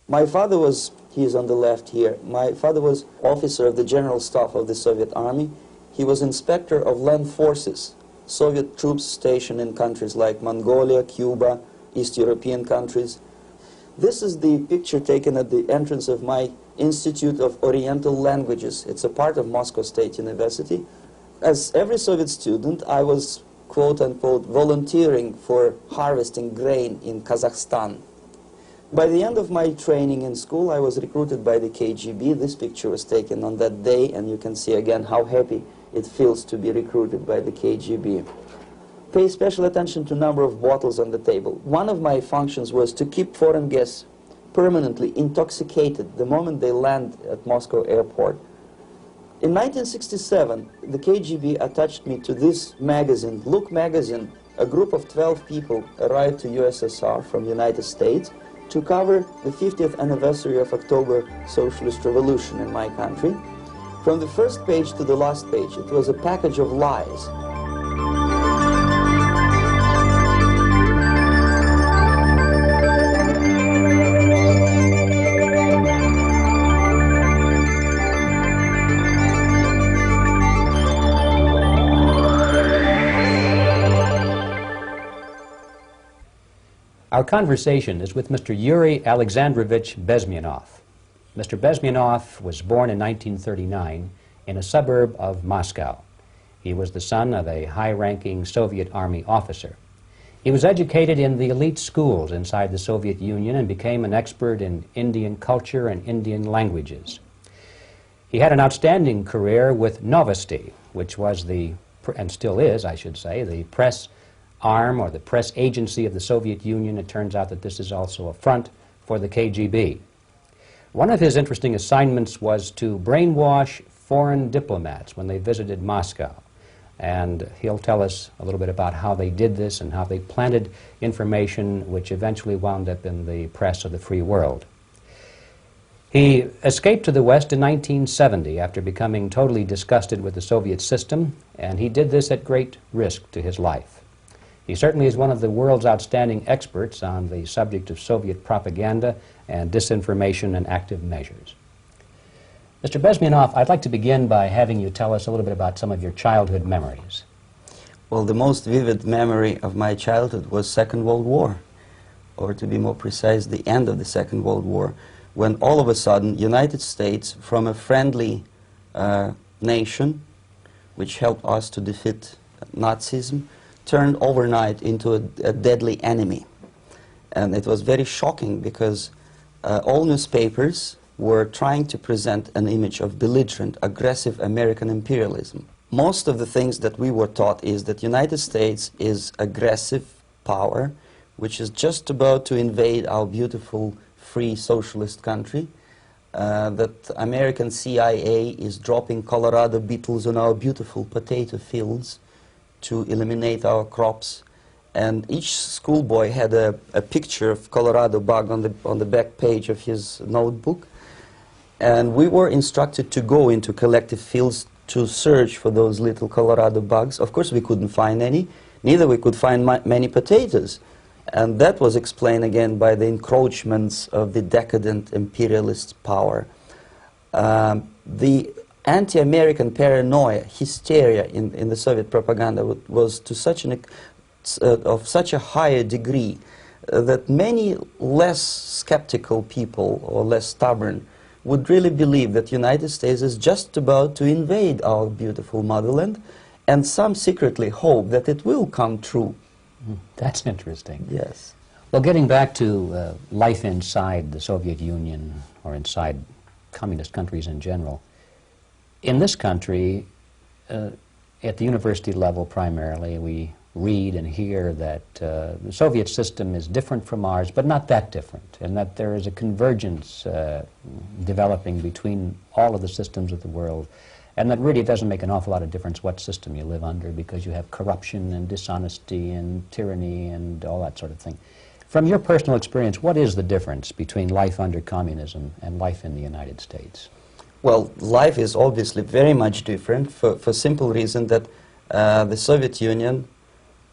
My father was, he is on the left here, my father was officer of the General Staff of the Soviet Army. He was inspector of land forces, Soviet troops stationed in countries like Mongolia, Cuba, East European countries. This is the picture taken at the entrance of my Institute of Oriental Languages. It's a part of Moscow State University. As every Soviet student, I was, quote-unquote, volunteering for harvesting grain in Kazakhstan. By the end of my training in school, I was recruited by the KGB. This picture was taken on that day, and you can see again how happy it feels to be recruited by the KGB. Pay special attention to number of bottles on the table. One of my functions was to keep foreign guests permanently intoxicated the moment they land at Moscow airport. In 1967, the KGB attached me to this magazine, Look magazine. A group of 12 people arrived to USSR from the United States to cover the 50th anniversary of October Socialist Revolution in my country. From the first page to the last page, it was a package of lies. Our conversation is with Mr. Yuri Alexandrovich Bezmenov. Mr. Bezmenov was born in 1939 in a suburb of Moscow. He was the son of a high-ranking Soviet Army officer. He was educated in the elite schools inside the Soviet Union and became an expert in Indian culture and Indian languages. He had an outstanding career with Novosti, which was the, and still is, I should say, the press arm or the press agency of the Soviet Union. It turns out that this is also a front for the KGB. One of his interesting assignments was to brainwash foreign diplomats when they visited Moscow. And he'll tell us a little bit about how they did this and how they planted information which eventually wound up in the press of the free world. He escaped to the West in 1970 after becoming totally disgusted with the Soviet system, and he did this at great risk to his life. He certainly is one of the world's outstanding experts on the subject of Soviet propaganda and disinformation and active measures. Mr. Bezmenov, I'd like to begin by having you tell us a little bit about some of your childhood memories. Well, the most vivid memory of my childhood was Second World War, or to be more precise, the end of the Second World War, when all of a sudden United States, from a friendly nation, which helped us to defeat Nazism, turned overnight into a deadly enemy. And it was very shocking because all newspapers were trying to present an image of belligerent, aggressive American imperialism. Most of the things that we were taught is that United States is aggressive power, which is just about to invade our beautiful, free, socialist country, that American CIA is dropping Colorado beetles on our beautiful potato fields to eliminate our crops, and each schoolboy had a picture of Colorado bug on the back page of his notebook, and we were instructed to go into collective fields to search for those little Colorado bugs. Of course we couldn't find any, neither we could find many potatoes, and that was explained again by the encroachments of the decadent imperialist power. The anti-American paranoia, hysteria in the Soviet propaganda was to such of such a higher degree that many less skeptical people or less stubborn would really believe that United States is just about to invade our beautiful motherland, and some secretly hope that it will come true. That's interesting. Yes. Well, getting back to life inside the Soviet Union or inside communist countries in general, in this country, at the university level primarily, we read and hear that the Soviet system is different from ours, but not that different, and that there is a convergence developing between all of the systems of the world, and that really it doesn't make an awful lot of difference what system you live under, because you have corruption and dishonesty and tyranny and all that sort of thing. From your personal experience, what is the difference between life under communism and life in the United States? Well, life is obviously very much different for simple reason that the Soviet Union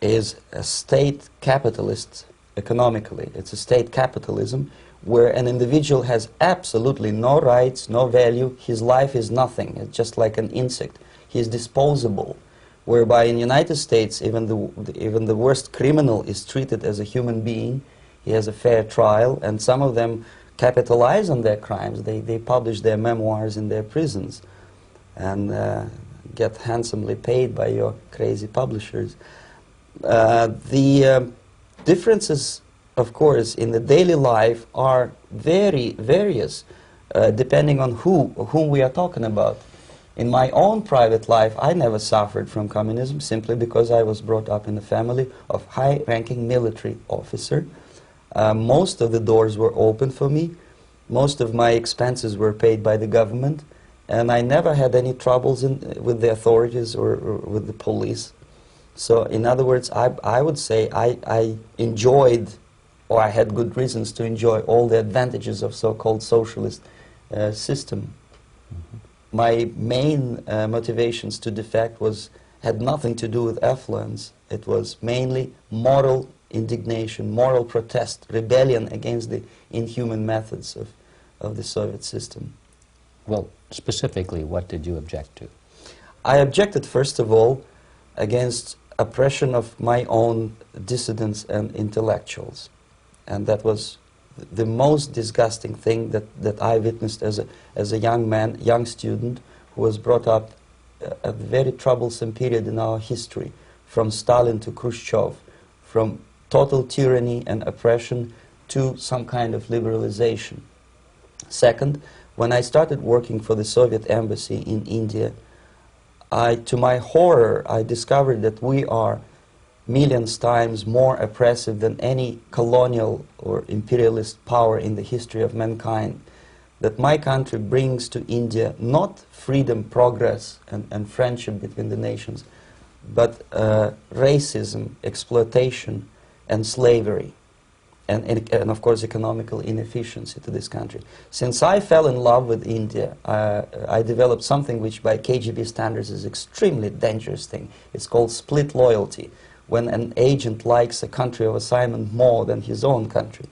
is a state capitalist economically. It's a state capitalism where an individual has absolutely no rights, no value. His life is nothing. It's just like an insect. He is disposable. Whereby in the United States, even the worst criminal is treated as a human being. He has a fair trial, and some of them capitalize on their crimes. They publish their memoirs in their prisons and get handsomely paid by your crazy publishers. The differences, of course, in the daily life are very various, depending on whom we are talking about. In my own private life, I never suffered from communism simply because I was brought up in a family of high-ranking military officer. Most of the doors were open for me. Most of my expenses were paid by the government, and I never had any troubles with the authorities or with the police. So, in other words, I would say I enjoyed, or I had good reasons to enjoy, all the advantages of so-called socialist system. Mm-hmm. My main motivations to defect had nothing to do with affluence. It was mainly moral indignation, moral protest, rebellion against the inhuman methods of the Soviet system. Well, specifically, what did you object to? I objected, first of all, against oppression of my own dissidents and intellectuals. And that was the most disgusting thing that I witnessed as a young man, young student, who was brought up at a very troublesome period in our history, from Stalin to Khrushchev, from total tyranny and oppression to some kind of liberalization. Second, when I started working for the Soviet embassy in India, to my horror, I discovered that we are millions times more oppressive than any colonial or imperialist power in the history of mankind. That my country brings to India not freedom, progress, and friendship between the nations, but racism, exploitation, and slavery, and of course economical inefficiency to this country. Since I fell in love with India, I developed something which by KGB standards is extremely dangerous thing. It's called split loyalty. When an agent likes a country of assignment more than his own country.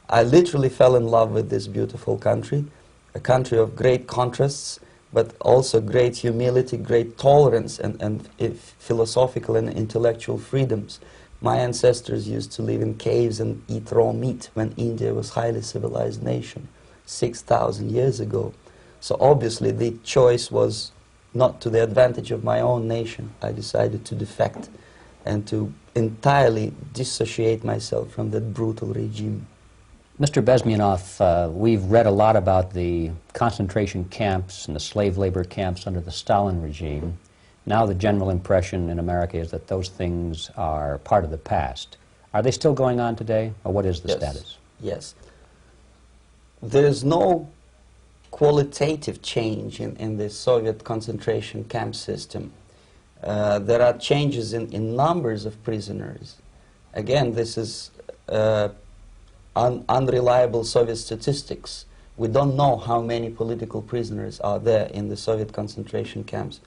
I literally fell in love with this beautiful country, a country of great contrasts, but also great humility, great tolerance, and philosophical and intellectual freedoms. My ancestors used to live in caves and eat raw meat when India was a highly civilized nation 6,000 years ago. So obviously the choice was not to the advantage of my own nation. I decided to defect and to entirely dissociate myself from that brutal regime. Mr. Bezmenov, we've read a lot about the concentration camps and the slave labor camps under the Stalin regime. Now the general impression in America is that those things are part of the past. Are they still going on today, or what is the status? Yes. There's no qualitative change in the Soviet concentration camp system. There are changes in numbers of prisoners. Again, this is unreliable Soviet statistics. We don't know how many political prisoners are there in the Soviet concentration camps.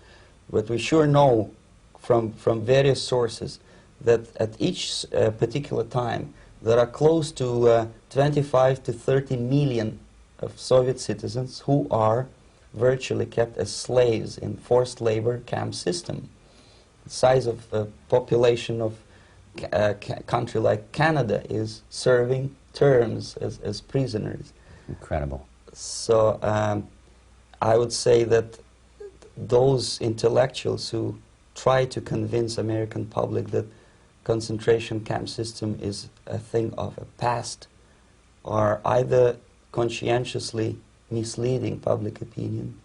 But we sure know from various sources that at each particular time there are close to 25 to 30 million of Soviet citizens who are virtually kept as slaves in forced labor camp system. The size of the population of a country like Canada is serving terms as prisoners. Incredible. So I would say that those intellectuals who try to convince American public that concentration camp system is a thing of a past are either conscientiously misleading public opinion,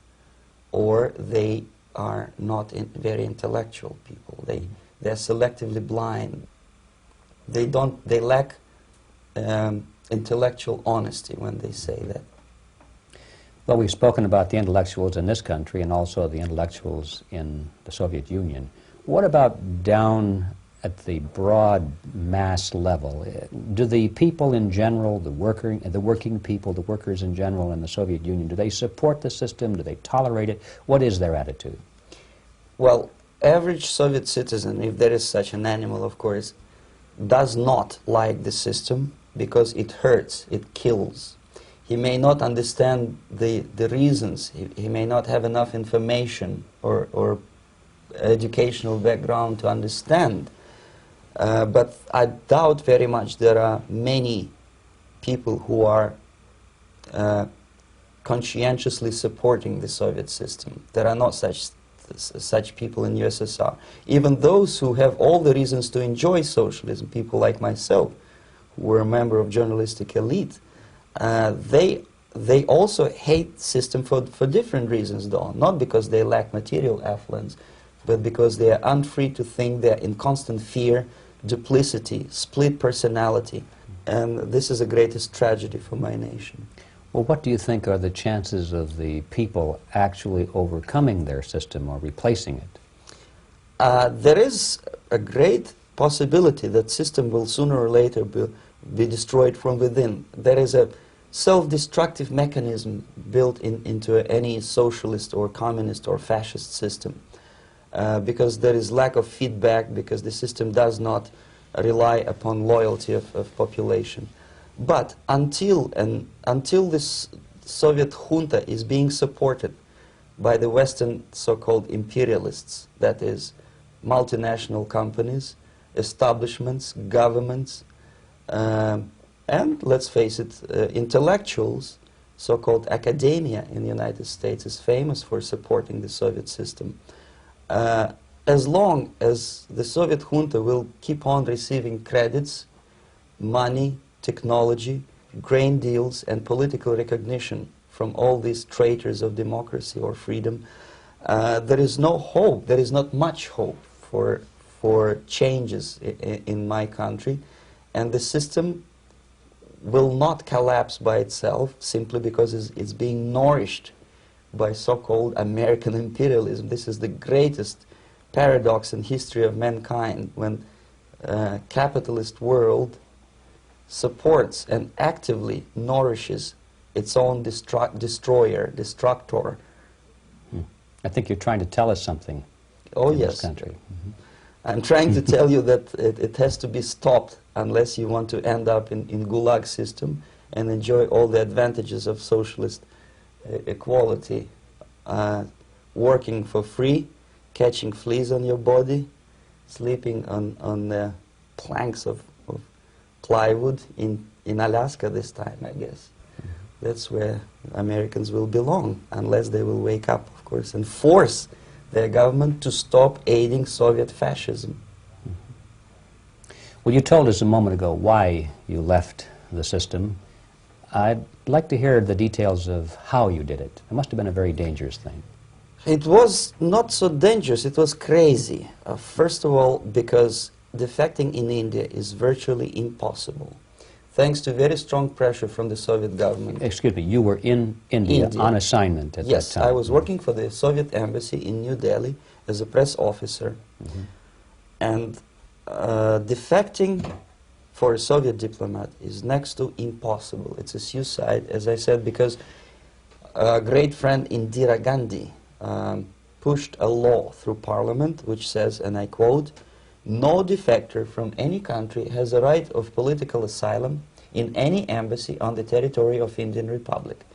or they are not very intellectual people. They're selectively blind. They lack intellectual honesty when they say that. Well, we've spoken about the intellectuals in this country and also the intellectuals in the Soviet Union. What about down at the broad mass level? Do the people in general, the working people, the workers in general in the Soviet Union, do they support the system? Do they tolerate it? What is their attitude? Well, average Soviet citizen, if there is such an animal, of course, does not like the system because it hurts, it kills. He may not understand the reasons, he may not have enough information or educational background to understand. But I doubt very much there are many people who are conscientiously supporting the Soviet system. There are not such people in USSR. Even those who have all the reasons to enjoy socialism, people like myself, who were a member of journalistic elite, they also hate system for different reasons, though. Not because they lack material affluence, but because they are unfree to think, they are in constant fear, duplicity, split personality. And this is the greatest tragedy for my nation. Well, what do you think are the chances of the people actually overcoming their system or replacing it? There is a great possibility that system will sooner or later be destroyed from within. There is a self-destructive mechanism built into any socialist or communist or fascist system, because there is lack of feedback, because the system does not rely upon loyalty of population. But until this Soviet junta is being supported by the Western so-called imperialists, that is, multinational companies, establishments, governments, and let's face it, intellectuals, so-called academia in the United States is famous for supporting the Soviet system. As long as the Soviet junta will keep on receiving credits, money, technology, grain deals, and political recognition from all these traitors of democracy or freedom, there is no hope, there is not much hope for changes in my country, and the system will not collapse by itself simply because it's being nourished by so-called American imperialism. This is the greatest paradox in history of mankind, when capitalist world supports and actively nourishes its own destroyer, destructor. I think you're trying to tell us something. Oh, in yes. This country. Mm-hmm. I'm trying to tell you that it has to be stopped unless you want to end up in Gulag system and enjoy all the advantages of socialist equality, working for free, catching fleas on your body, sleeping on planks of plywood in Alaska this time, I guess. That's where Americans will belong, unless they will wake up, of course, and force their government to stop aiding Soviet fascism. Well, you told us a moment ago why you left the system. I'd like to hear the details of how you did it. It must have been a very dangerous thing. It was not so dangerous, it was crazy. First of all, because defecting in India is virtually impossible, thanks to very strong pressure from the Soviet government. Excuse me, you were in India on assignment at that time. Yes, I was working for the Soviet embassy in New Delhi as a press officer. Mm-hmm. And defecting for a Soviet diplomat is next to impossible. It's a suicide, as I said, because a great friend Indira Gandhi pushed a law through parliament which says, and I quote, "No defector from any country has a right of political asylum in any embassy on the territory of Indian Republic,"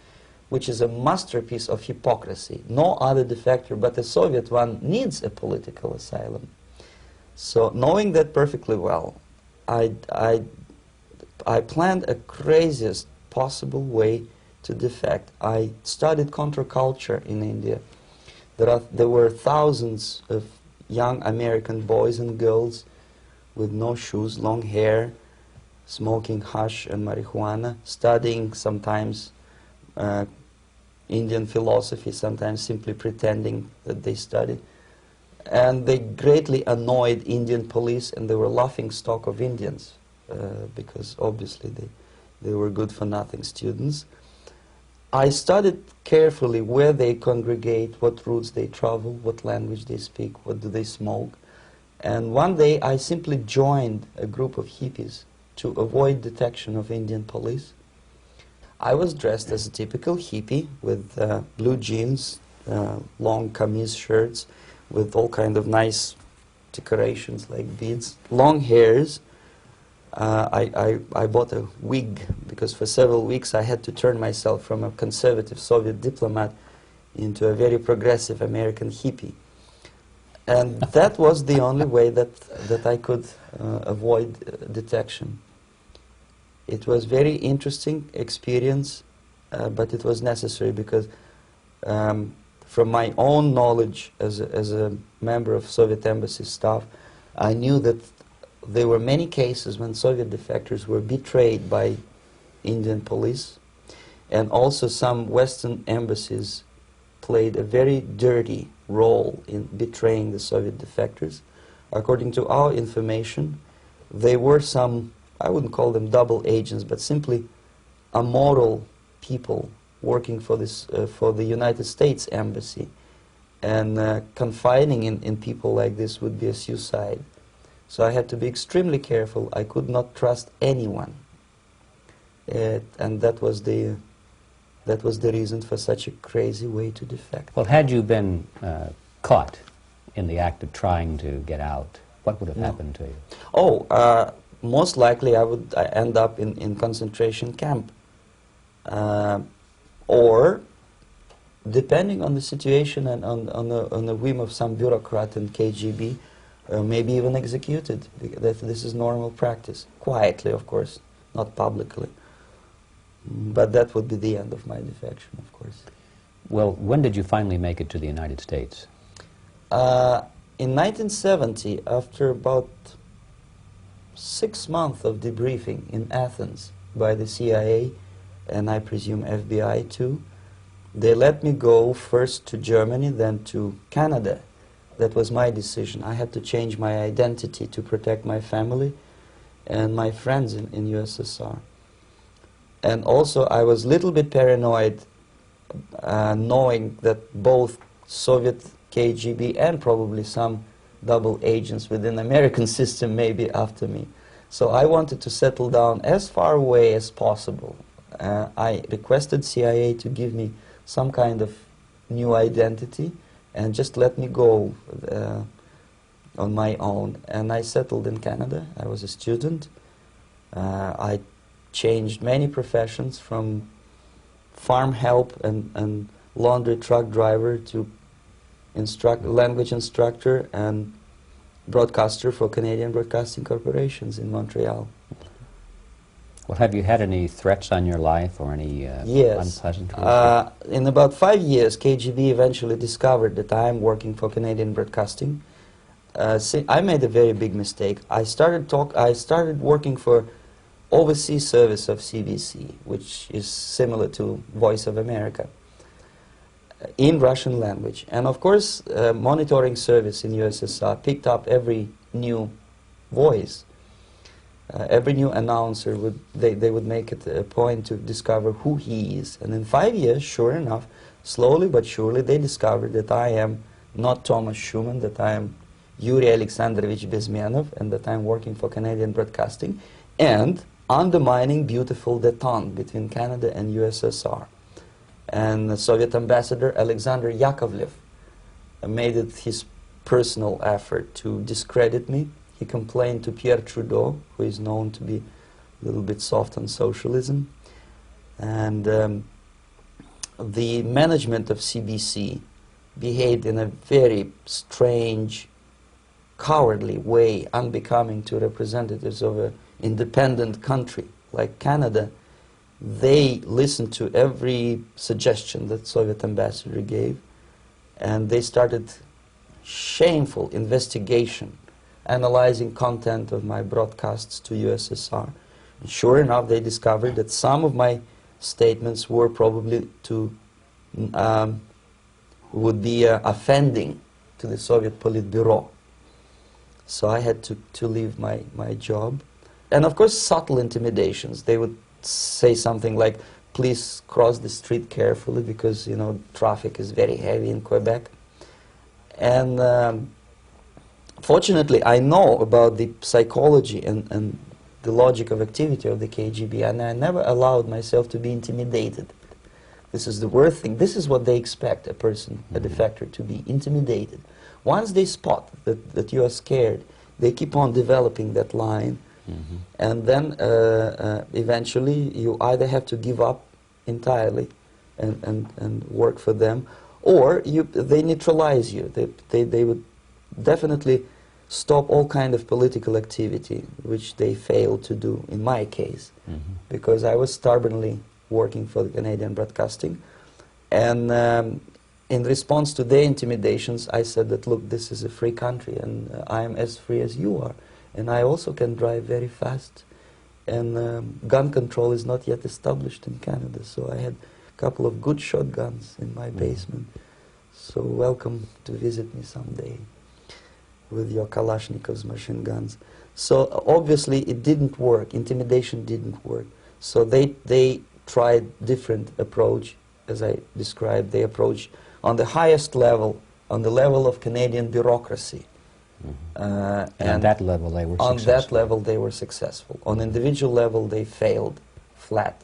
which is a masterpiece of hypocrisy. No other defector but a Soviet one needs a political asylum. So, knowing that perfectly well, I planned a craziest possible way to defect. I studied counterculture in India. There were thousands of young American boys and girls with no shoes, long hair, smoking hash and marijuana, studying sometimes Indian philosophy, sometimes simply pretending that they studied. And they greatly annoyed Indian police, and they were laughing stock of Indians because obviously they were good-for-nothing students. I studied carefully where they congregate, what routes they travel, what language they speak, what do they smoke. And one day I simply joined a group of hippies to avoid detection of Indian police. I was dressed as a typical hippie with blue jeans, long kameez shirts, with all kind of nice decorations like beads, long hairs, I bought a wig because for several weeks I had to turn myself from a conservative Soviet diplomat into a very progressive American hippie. And that was the only way that I could avoid detection. It was very interesting experience, but it was necessary because from my own knowledge as a member of Soviet embassy staff, I knew that there were many cases when Soviet defectors were betrayed by Indian police, and also some Western embassies played a very dirty role in betraying the Soviet defectors. According to our information, they were some, I wouldn't call them double agents, but simply amoral people working for this for the United States embassy, and confiding in people like this would be a suicide. So I had to be extremely careful. I could not trust anyone, and that was the reason for such a crazy way to defect. Well, had you been caught in the act of trying to get out, what would have happened to you? Oh, most likely I would end up in concentration camp, or depending on the situation and on the whim of some bureaucrat in KGB, maybe even executed. This is normal practice, quietly, of course, not publicly. But that would be the end of my defection, of course. Well, when did you finally make it to the United States? In 1970, after about 6 months of debriefing in Athens by the CIA, and I presume FBI too, they let me go first to Germany, then to Canada. That was my decision. I had to change my identity to protect my family and my friends in USSR. And also I was a little bit paranoid, knowing that both Soviet KGB and probably some double agents within the American system may be after me. So I wanted to settle down as far away as possible. I requested CIA to give me some kind of new identity and just let me go on my own. And I settled in Canada. I was a student. I changed many professions, from farm help and laundry truck driver to language instructor and broadcaster for Canadian Broadcasting Corporations in Montreal. Well, have you had any threats on your life or any yes. unpleasant In about 5 years, KGB eventually discovered that I am working for Canadian Broadcasting. I made a very big mistake. I started working for overseas service of CBC, which is similar to Voice of America, in Russian language. And of course, monitoring service in USSR picked up every new voice. Every new announcer, they would make it a point to discover who he is. And in 5 years, sure enough, slowly but surely, they discovered that I am not Thomas Schumann, that I am Yuri Alexandrovich Bezmenov, and that I am working for Canadian Broadcasting, and undermining beautiful détente between Canada and USSR. And the Soviet ambassador Alexander Yakovlev made it his personal effort to discredit me. He complained to Pierre Trudeau, who is known to be a little bit soft on socialism. And the management of CBC behaved in a very strange, cowardly way, unbecoming to representatives of an independent country like Canada. They listened to every suggestion that Soviet ambassador gave, and they started shameful investigation, analyzing content of my broadcasts to USSR. And sure enough, they discovered that some of my statements were probably would be offending to the Soviet Politburo. So I had to leave my job. And of course, subtle intimidations. They would say something like, please cross the street carefully because, you know, traffic is very heavy in Quebec. And fortunately, I know about the psychology and the logic of activity of the KGB, and I never allowed myself to be intimidated. This is the worst thing. This is what they expect a person, a defector, to be intimidated. Once they spot that you are scared, they keep on developing that line And then eventually you either have to give up entirely and work for them, or they neutralize you. They would definitely stop all kind of political activity, which they failed to do in my case, because I was stubbornly working for the Canadian Broadcasting. And in response to their intimidations, I said that, look, this is a free country, and I am as free as you are. And I also can drive very fast. And gun control is not yet established in Canada, so I had a couple of good shotguns in my basement. So welcome to visit me someday with your Kalashnikov's machine guns. So obviously it didn't work. Intimidation didn't work. So they tried different approach, as I described. They approach on the highest level, on the level of Canadian bureaucracy. And on that level they were successful. On that level they were successful. On individual level they failed flat.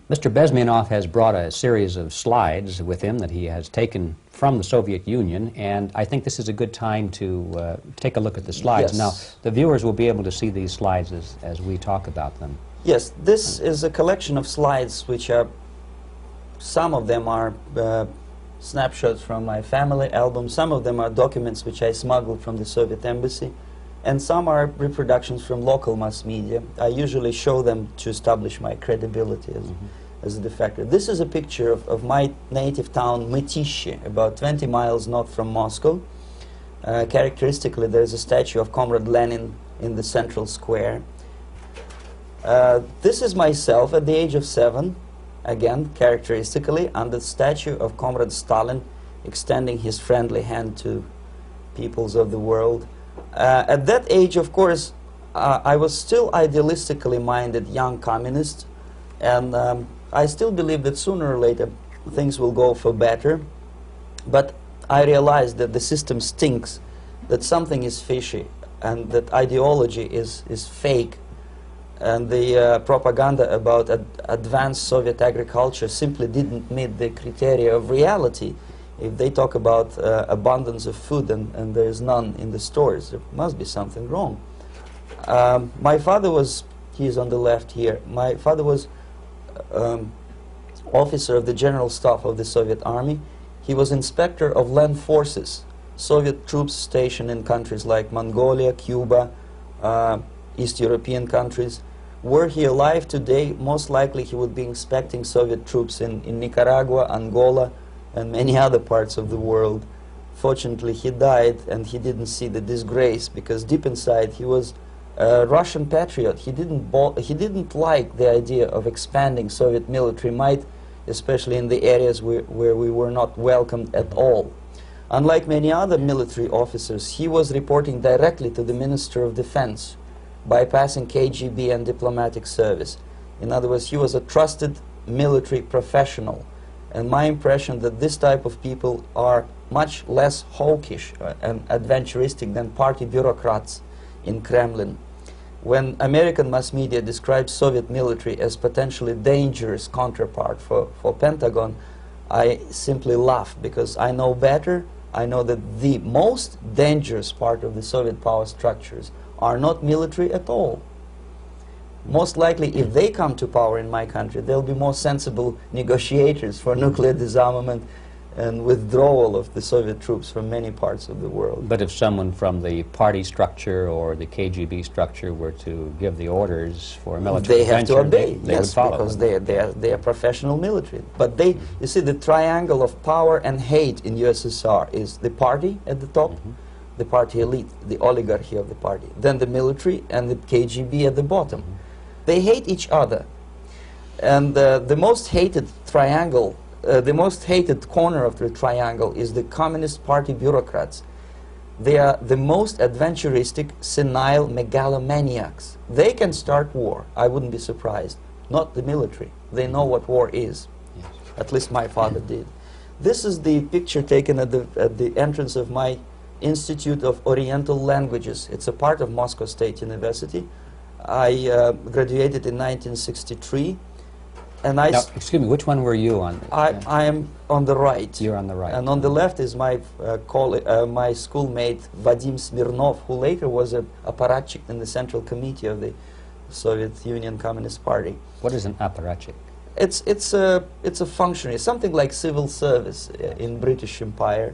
Mr. Bezmenov has brought a series of slides with him that he has taken from the Soviet Union, and I think this is a good time to take a look at the slides. Yes. Now, the viewers will be able to see these slides as we talk about them. Yes, this is a collection of slides which are, some of them are snapshots from my family album, some of them are documents which I smuggled from the Soviet embassy, and some are reproductions from local mass media. I usually show them to establish my credibility as a defector. This is a picture of my native town, Mytishi, about 20 miles north from Moscow. Characteristically, there's a statue of Comrade Lenin in the central square. This is myself at the age of 7, again, characteristically, under the statue of Comrade Stalin, extending his friendly hand to peoples of the world. At that age, of course, I was still idealistically minded young communist, and I still believe that sooner or later things will go for better. But I realized that the system stinks, that something is fishy, and that ideology is fake, and the propaganda about advanced Soviet agriculture simply didn't meet the criteria of reality. If they talk about abundance of food and there is none in the stores, there must be something wrong. My father was, he's on the left here, my father was officer of the General Staff of the Soviet Army. He was inspector of land forces, Soviet troops stationed in countries like Mongolia, Cuba, East European countries. Were he alive today, most likely he would be inspecting Soviet troops in Nicaragua, Angola, and many other parts of the world. Fortunately, he died and he didn't see the disgrace, because deep inside he was a Russian patriot. He didn't like the idea of expanding Soviet military might, especially in the areas where we were not welcomed at all. Unlike many other military officers, he was reporting directly to the Minister of Defense, bypassing KGB and diplomatic service. In other words, he was a trusted military professional. And my impression that this type of people are much less hawkish and adventuristic than party bureaucrats in Kremlin. When American mass media describes Soviet military as potentially dangerous counterpart for Pentagon, I simply laugh, because I know better. I know that the most dangerous part of the Soviet power structures are not military at all. Most likely, if they come to power in my country, they'll be more sensible negotiators for nuclear disarmament and withdrawal of the Soviet troops from many parts of the world. But if someone from the party structure or the KGB structure were to give the orders for a military they have to obey, they would follow, because they are professional military. But they, you see, the triangle of power and hate in USSR is the party at the top, the party elite, the oligarchy of the party, then the military and the KGB at the bottom. They hate each other, and the most hated triangle, the most hated corner of the triangle is the Communist Party bureaucrats. They are the most adventuristic, senile megalomaniacs. They can start war, I wouldn't be surprised. Not the military. They know what war is. Yes. At least my father did. This is the picture taken at the entrance of my Institute of Oriental Languages. It's a part of Moscow State University. I graduated in 1963. And now, excuse me, which one were you on? I am on the right. You're on the right. And on the left is my my schoolmate Vadim Smirnov, who later was a apparatchik in the Central Committee of the Soviet Union Communist Party. What is an apparatchik? It's a functionary, something like civil service in British Empire.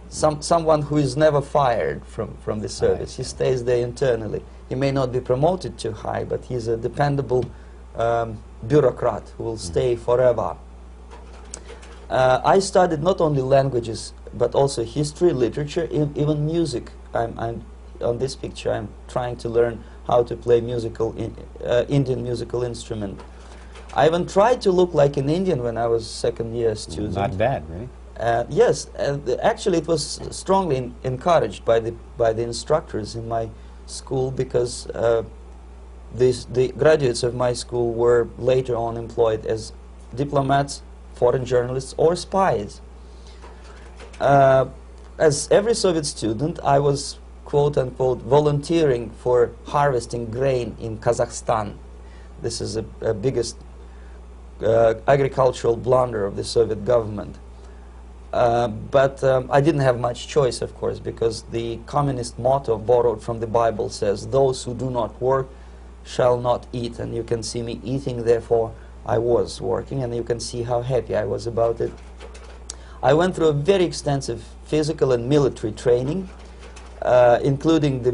Someone who is never fired from the service. He stays there internally. He may not be promoted too high, but he's a dependable bureaucrat who will stay forever. I studied not only languages, but also history, literature, even music. I'm on this picture, I'm trying to learn how to play Indian musical instrument. I even tried to look like an Indian when I was second-year student. Not bad, right? Yes, actually it was strongly encouraged by the instructors in my school, because the graduates of my school were later on employed as diplomats, foreign journalists, or spies. As every Soviet student, I was quote-unquote volunteering for harvesting grain in Kazakhstan. This is a biggest agricultural blunder of the Soviet government. But I didn't have much choice, of course, because the communist motto borrowed from the Bible says, "Those who do not work shall not eat." And you can see me eating, therefore I was working, and you can see how happy I was about it. I went through a very extensive physical and military training, including the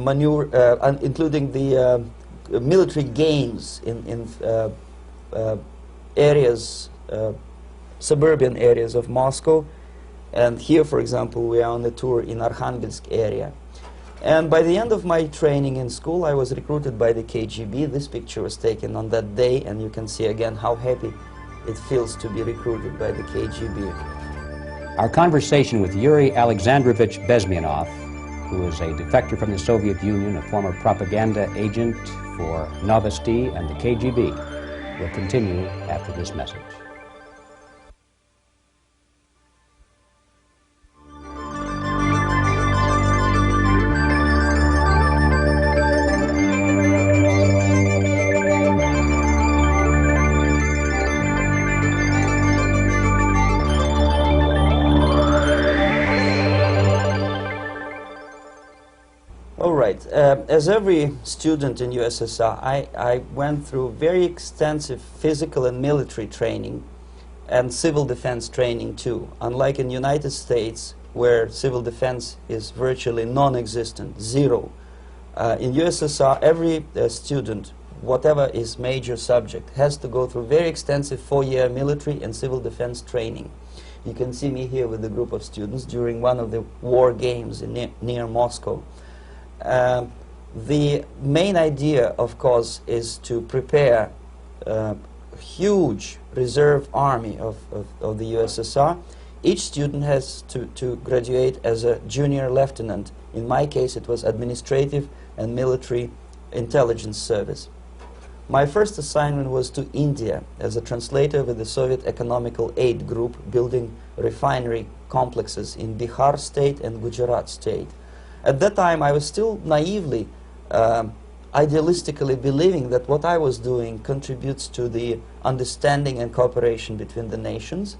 military games in areas, suburban areas of Moscow. And here, for example, we are on a tour in Arkhangelsk area. And by the end of my training in school, I was recruited by the KGB. This picture was taken on that day, and you can see again how happy it feels to be recruited by the KGB. Our conversation with Yuri Alexandrovich Bezmenov, who is a defector from the Soviet Union, a former propaganda agent for Novosti and the KGB, will continue after this message. As every student in USSR, I went through very extensive physical and military training and civil defense training too. Unlike in the United States, where civil defense is virtually non-existent, zero. In USSR, every student, whatever his major subject, has to go through very extensive 4-year military and civil defense training. You can see me here with a group of students during one of the war games near Moscow. The main idea, of course, is to prepare a huge reserve army of the USSR. Each student has to graduate as a junior lieutenant. In my case, it was administrative and military intelligence service. My first assignment was to India as a translator with the Soviet Economical Aid Group, building refinery complexes in Bihar state and Gujarat state. At that time, I was still naively, idealistically believing that what I was doing contributes to the understanding and cooperation between the nations.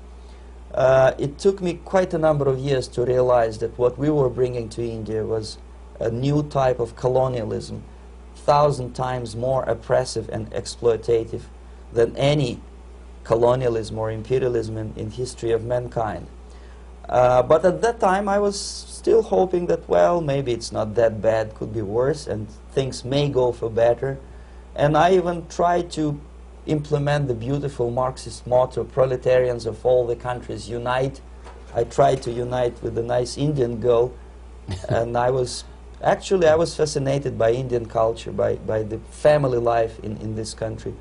It took me quite a number of years to realize that what we were bringing to India was a new type of colonialism, 1,000 times more oppressive and exploitative than any colonialism or imperialism in history of mankind. But at that time, I was still hoping that, well, maybe it's not that bad, could be worse, and things may go for better. And I even tried to implement the beautiful Marxist motto, proletarians of all the countries unite. I tried to unite with a nice Indian girl, and I was fascinated by Indian culture, by the family life in this country.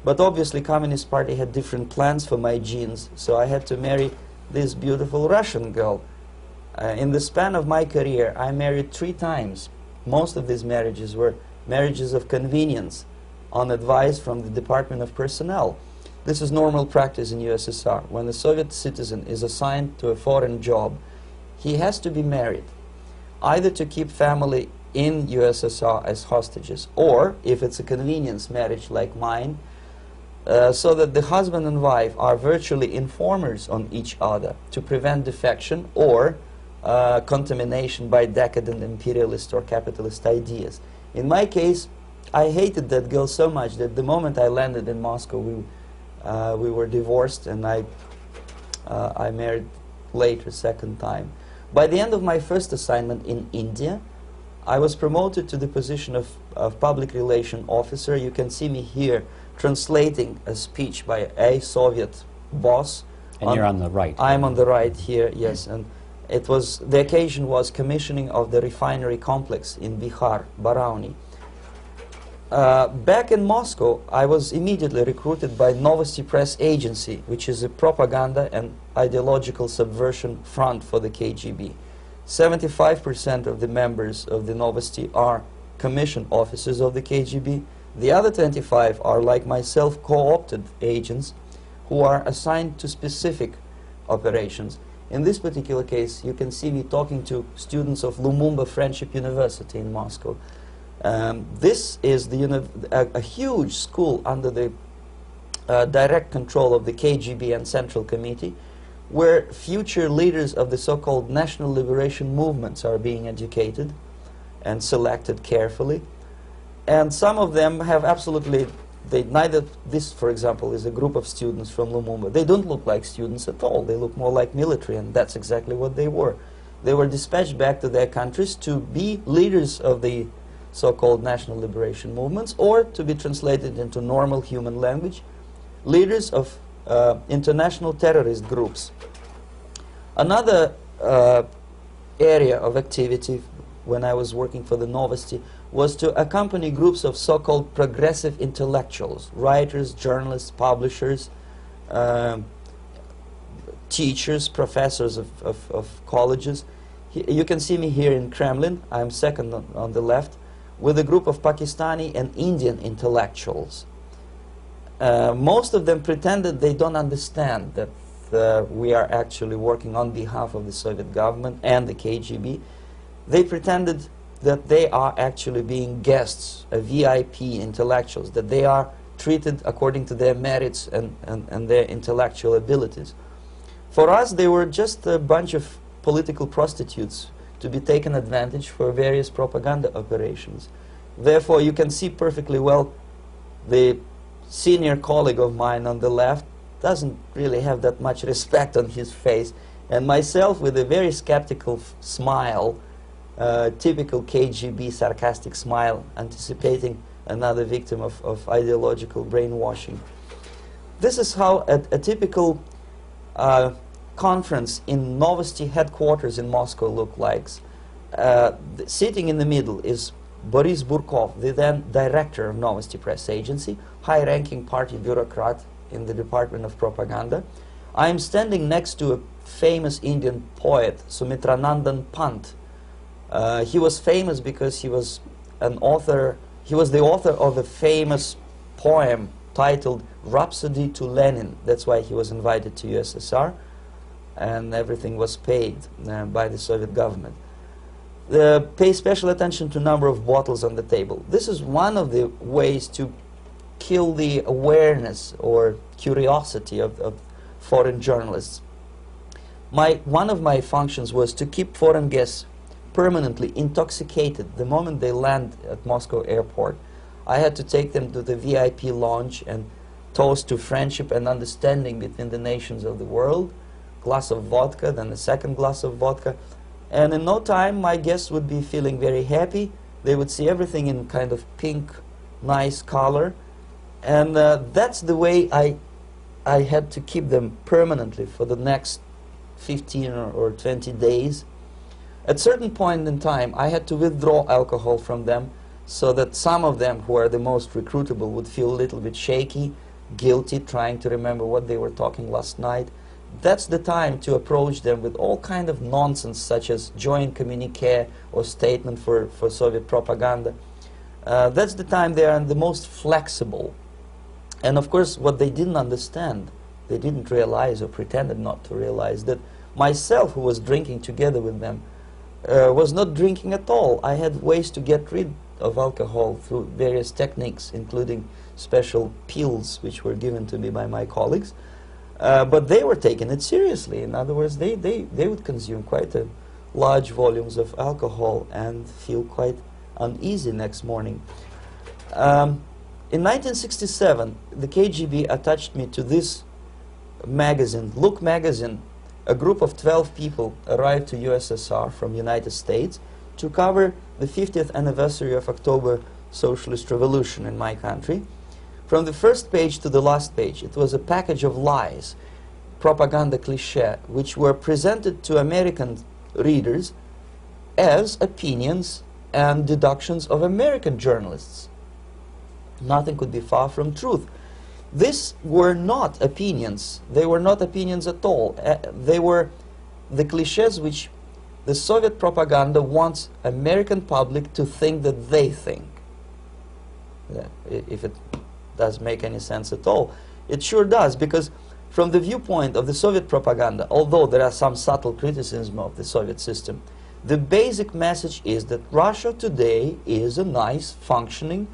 But obviously, Communist Party had different plans for my genes, so I had to marry this beautiful Russian girl. In the span of my career, I married 3 times. Most of these marriages were marriages of convenience, on advice from the Department of Personnel. This is normal practice in USSR. When a Soviet citizen is assigned to a foreign job, he has to be married, either to keep family in USSR as hostages, or, if it's a convenience marriage like mine, so that the husband and wife are virtually informers on each other to prevent defection or contamination by decadent imperialist or capitalist ideas. In my case, I hated that girl so much that the moment I landed in Moscow, we were divorced, and I married later, second time. By the end of my first assignment in India, I was promoted to the position of public relation officer. You can see me here translating a speech by a Soviet boss. And you're on the right. I'm on the right here, yes. And it was, the occasion was commissioning of the refinery complex in Bihar, Barauni. Back in Moscow, I was immediately recruited by Novosti Press Agency, which is a propaganda and ideological subversion front for the KGB. 75% of the members of the Novosti are commissioned officers of the KGB. The other 25 are, like myself, co-opted agents who are assigned to specific operations. In this particular case, you can see me talking to students of Lumumba Friendship University in Moscow. This is a huge school under the direct control of the KGB and Central Committee, where future leaders of the so-called national liberation movements are being educated and selected carefully. And some of them have absolutely, this, for example, is a group of students from Lumumba. They don't look like students at all. They look more like military, and that's exactly what they were. They were dispatched back to their countries to be leaders of the so-called national liberation movements, or to be translated into normal human language, leaders of international terrorist groups. Another area of activity when I was working for the Novosti was to accompany groups of so-called progressive intellectuals, writers, journalists, publishers, teachers, professors of colleges. You can see me here in Kremlin. I'm second on the left, with a group of Pakistani and Indian intellectuals. Most of them pretended they don't understand that we are actually working on behalf of the Soviet government and the KGB. They pretended that they are actually being guests, VIP intellectuals, that they are treated according to their merits and their intellectual abilities. For us, they were just a bunch of political prostitutes to be taken advantage for various propaganda operations. Therefore, you can see perfectly well the senior colleague of mine on the left doesn't really have that much respect on his face, and myself with a very skeptical smile, typical KGB sarcastic smile, anticipating another victim of ideological brainwashing. This is how a typical conference in Novosti headquarters in Moscow looked like. Sitting in the middle is Boris Burkov, the then director of Novosti Press Agency, high-ranking party bureaucrat in the Department of Propaganda. I am standing next to a famous Indian poet, Sumitranandan Pant. He was famous because he was an author. He was the author of a famous poem titled Rhapsody to Lenin. That's why he was invited to USSR, and everything was paid by the Soviet government. Pay special attention to number of bottles on the table. This is one of the ways to kill the awareness or curiosity of foreign journalists. One of my functions was to keep foreign guests permanently intoxicated the moment they land at Moscow airport. I had to take them to the VIP lounge and toast to friendship and understanding between the nations of the world. Glass of vodka, then a second glass of vodka. And in no time, my guests would be feeling very happy. They would see everything in kind of pink, nice color. And that's the way I had to keep them permanently for the next 15 or 20 days. At a certain point in time, I had to withdraw alcohol from them so that some of them, who are the most recruitable, would feel a little bit shaky, guilty, trying to remember what they were talking last night. That's the time to approach them with all kind of nonsense, such as joint communique or statement for Soviet propaganda. That's the time they are the most flexible. And of course, what they didn't understand, they didn't realize or pretended not to realize, that myself, who was drinking together with them, was not drinking at all. I had ways to get rid of alcohol through various techniques, including special pills which were given to me by my colleagues. But they were taking it seriously. In other words, they would consume quite large volumes of alcohol and feel quite uneasy next morning. In 1967, the KGB attached me to this magazine, Look magazine. A group of 12 people arrived to USSR from United States to cover the 50th anniversary of October Socialist Revolution in my country. From the first page to the last page, it was a package of lies, propaganda cliché, which were presented to American readers as opinions and deductions of American journalists. Nothing could be far from truth. These were not opinions. They were not opinions at all. They were the clichés which the Soviet propaganda wants American public to think that they think. If it does make any sense at all. It sure does, because from the viewpoint of the Soviet propaganda, although there are some subtle criticism of the Soviet system, the basic message is that Russia today is a nice, functioning,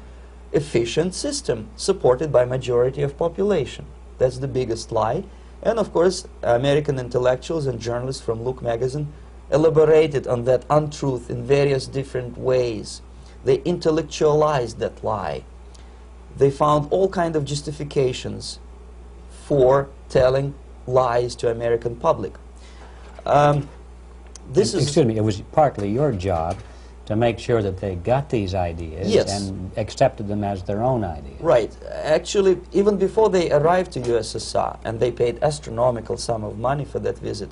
efficient system supported by majority of population. That's the biggest lie. And of course, American intellectuals and journalists from Look magazine elaborated on that untruth in various different ways. They intellectualized that lie. They found all kinds of justifications for telling lies to American public. Excuse me, it was partly your job to make sure that they got these ideas, yes, and accepted them as their own ideas. Right. Actually, even before they arrived to USSR, and they paid astronomical sum of money for that visit,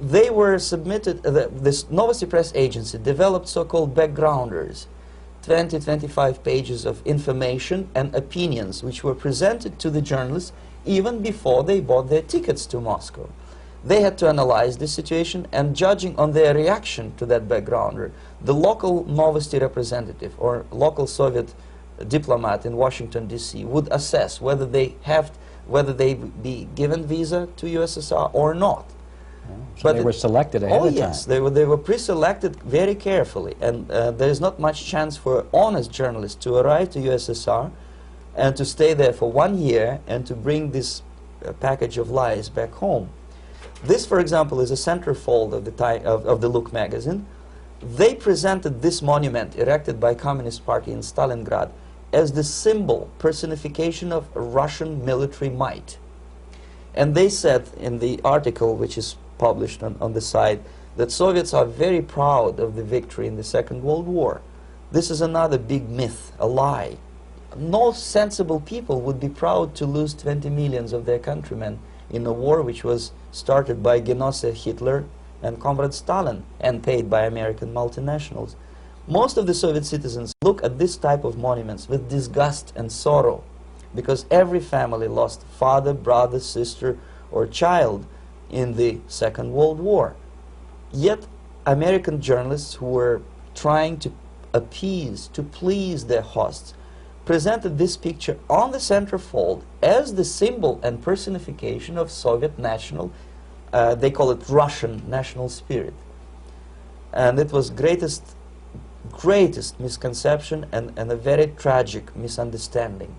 they were submitted, this Novosti Press agency developed so-called backgrounders, 20-25 pages of information and opinions which were presented to the journalists even before they bought their tickets to Moscow. They had to analyze the situation, and judging on their reaction to that backgrounder, the local Novosti representative or local Soviet diplomat in Washington, D.C. would assess whether they be given visa to USSR or not. So but they were selected ahead of time. Yes, they were pre-selected very carefully, and there is not much chance for honest journalists to arrive to USSR and to stay there for 1 year and to bring this package of lies back home. This, for example, is a centerfold of the Look magazine. They presented this monument erected by Communist Party in Stalingrad as the symbol, personification of Russian military might. And they said in the article, which is published on the site, that Soviets are very proud of the victory in the Second World War. This is another big myth, a lie. No sensible people would be proud to lose 20 millions of their countrymen in a war which was started by Genoese Hitler and Comrade Stalin and paid by American multinationals. Most of the Soviet citizens look at this type of monuments with disgust and sorrow, because every family lost father, brother, sister, or child in the Second World War. Yet American journalists who were trying to appease, to please their hosts, presented this picture on the centerfold as the symbol and personification of Soviet national, they call it Russian national spirit. And it was greatest misconception and a very tragic misunderstanding.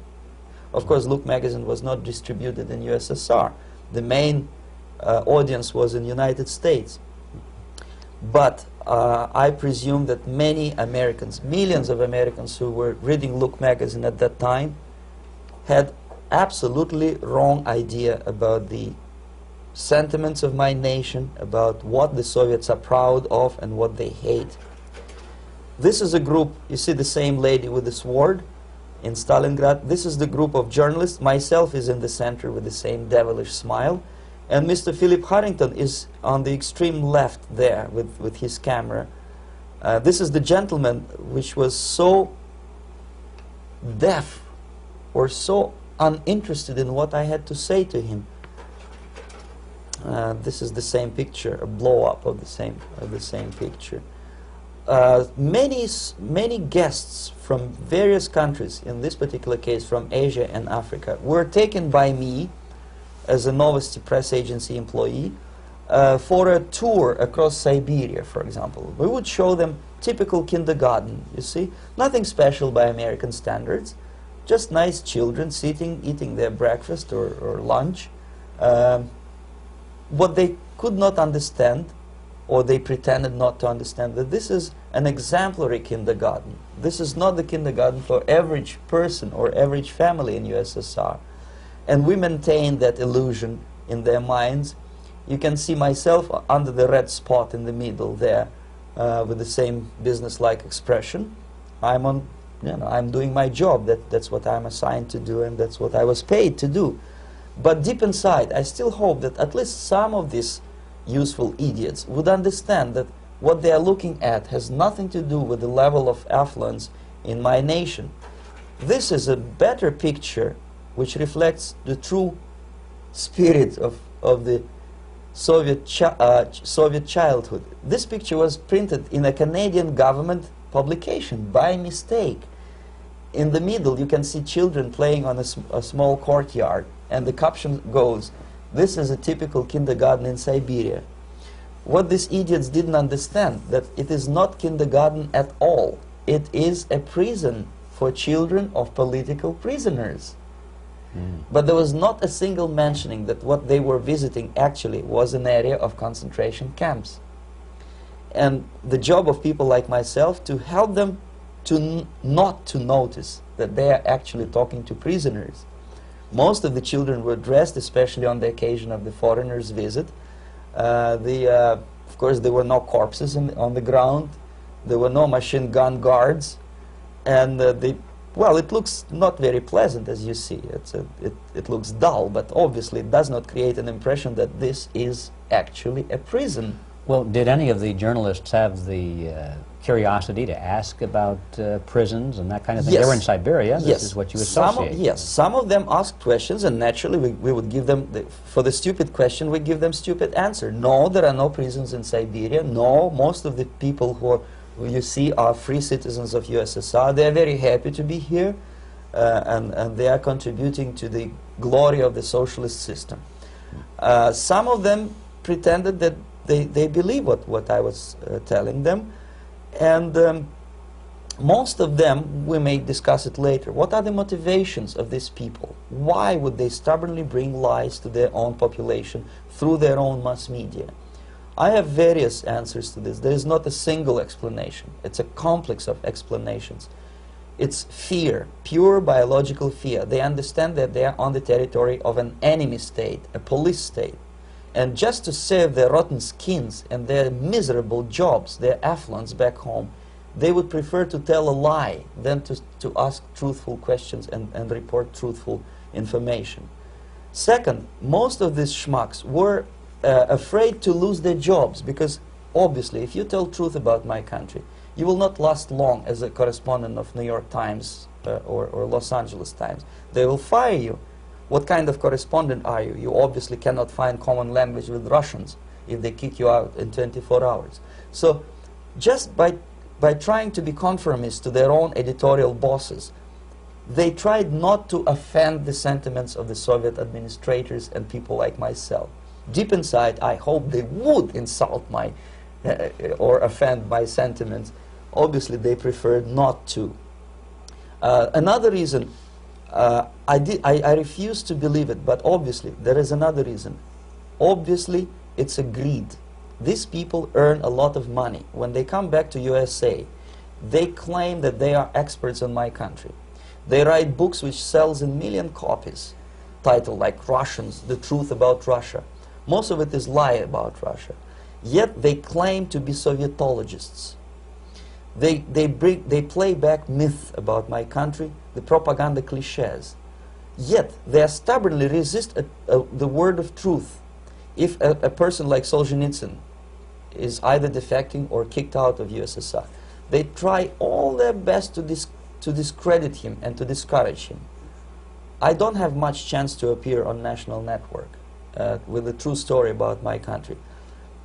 Of course, Look magazine was not distributed in USSR. The main audience was in United States. But I presume that many Americans, millions of Americans who were reading Look magazine at that time, had absolutely wrong idea about the sentiments of my nation, about what the Soviets are proud of and what they hate. This is a group, you see the same lady with the sword in Stalingrad. This is the group of journalists. Myself is in the center with the same devilish smile. And Mr. Philip Harrington is on the extreme left there with his camera. This is the gentleman which was so deaf or so uninterested in what I had to say to him. This is the same picture, a blow-up of the same picture. Many guests from various countries, in this particular case from Asia and Africa, were taken by me as a Novosti Press agency employee for a tour across Siberia, for example. We would show them typical kindergarten, you see. Nothing special by American standards. Just nice children sitting, eating their breakfast or lunch. What they could not understand, or they pretended not to understand, that this is an exemplary kindergarten. This is not the kindergarten for average person or average family in USSR. And we maintain that illusion in their minds. You can see myself under the red spot in the middle there, with the same business-like expression. I'm doing my job. That's what I'm assigned to do, and that's what I was paid to do. But deep inside, I still hope that at least some of these useful idiots would understand that what they are looking at has nothing to do with the level of affluence in my nation. This is a better picture which reflects the true spirit of the Soviet childhood. This picture was printed in a Canadian government publication by mistake. In the middle you can see children playing on a small courtyard, and the caption goes, "This is a typical kindergarten in Siberia." What these idiots didn't understand, that it is not kindergarten at all. It is a prison for children of political prisoners. But there was not a single mentioning that what they were visiting actually was an area of concentration camps. And the job of people like myself to help them to not to notice that they are actually talking to prisoners. Most of the children were dressed, especially on the occasion of the foreigners' visit. Of course, there were no corpses on the ground. There were no machine gun guards. And well, it looks not very pleasant, as you see. It looks dull, but obviously it does not create an impression that this is actually a prison. Well, did any of the journalists have the curiosity to ask about prisons and that kind of thing? Yes. They were in Siberia. This Yes. is what you associate. Yes, some of them asked questions, and naturally we would give them, for the stupid question, we give them stupid answer. No, there are no prisons in Siberia. No, most of the people who you see are free citizens of USSR. They are very happy to be here, and they are contributing to the glory of the socialist system. Some of them pretended that they believe what I was telling them, and most of them, we may discuss it later, what are the motivations of these people? Why would they stubbornly bring lies to their own population through their own mass media? I have various answers to this. There is not a single explanation. It's a complex of explanations. It's fear, pure biological fear. They understand that they are on the territory of an enemy state, a police state. And just to save their rotten skins and their miserable jobs, their affluence back home, they would prefer to tell a lie than to ask truthful questions and report truthful information. Second, most of these schmucks were afraid to lose their jobs, because obviously if you tell truth about my country, you will not last long as a correspondent of New York Times or Los Angeles Times. They will fire you. What kind of correspondent are you? You obviously cannot find common language with Russians if they kick you out in 24 hours. So just by trying to be conformist to their own editorial bosses, they tried not to offend the sentiments of the Soviet administrators and people like myself. Deep inside, I hope they would insult my or offend my sentiments. Obviously, they preferred not to. Another reason, I refuse to believe it, but obviously, there is another reason. Obviously, it's a greed. These people earn a lot of money. When they come back to USA, they claim that they are experts in my country. They write books which sells in million copies, titled like Russians, The Truth About Russia. Most of it is lie about Russia. Yet they claim to be Sovietologists. They play back myth about my country, the propaganda cliches. Yet they stubbornly resist the word of truth. If a person like Solzhenitsyn is either defecting or kicked out of USSR, they try all their best to discredit him and to discourage him. I don't have much chance to appear on national network with a true story about my country.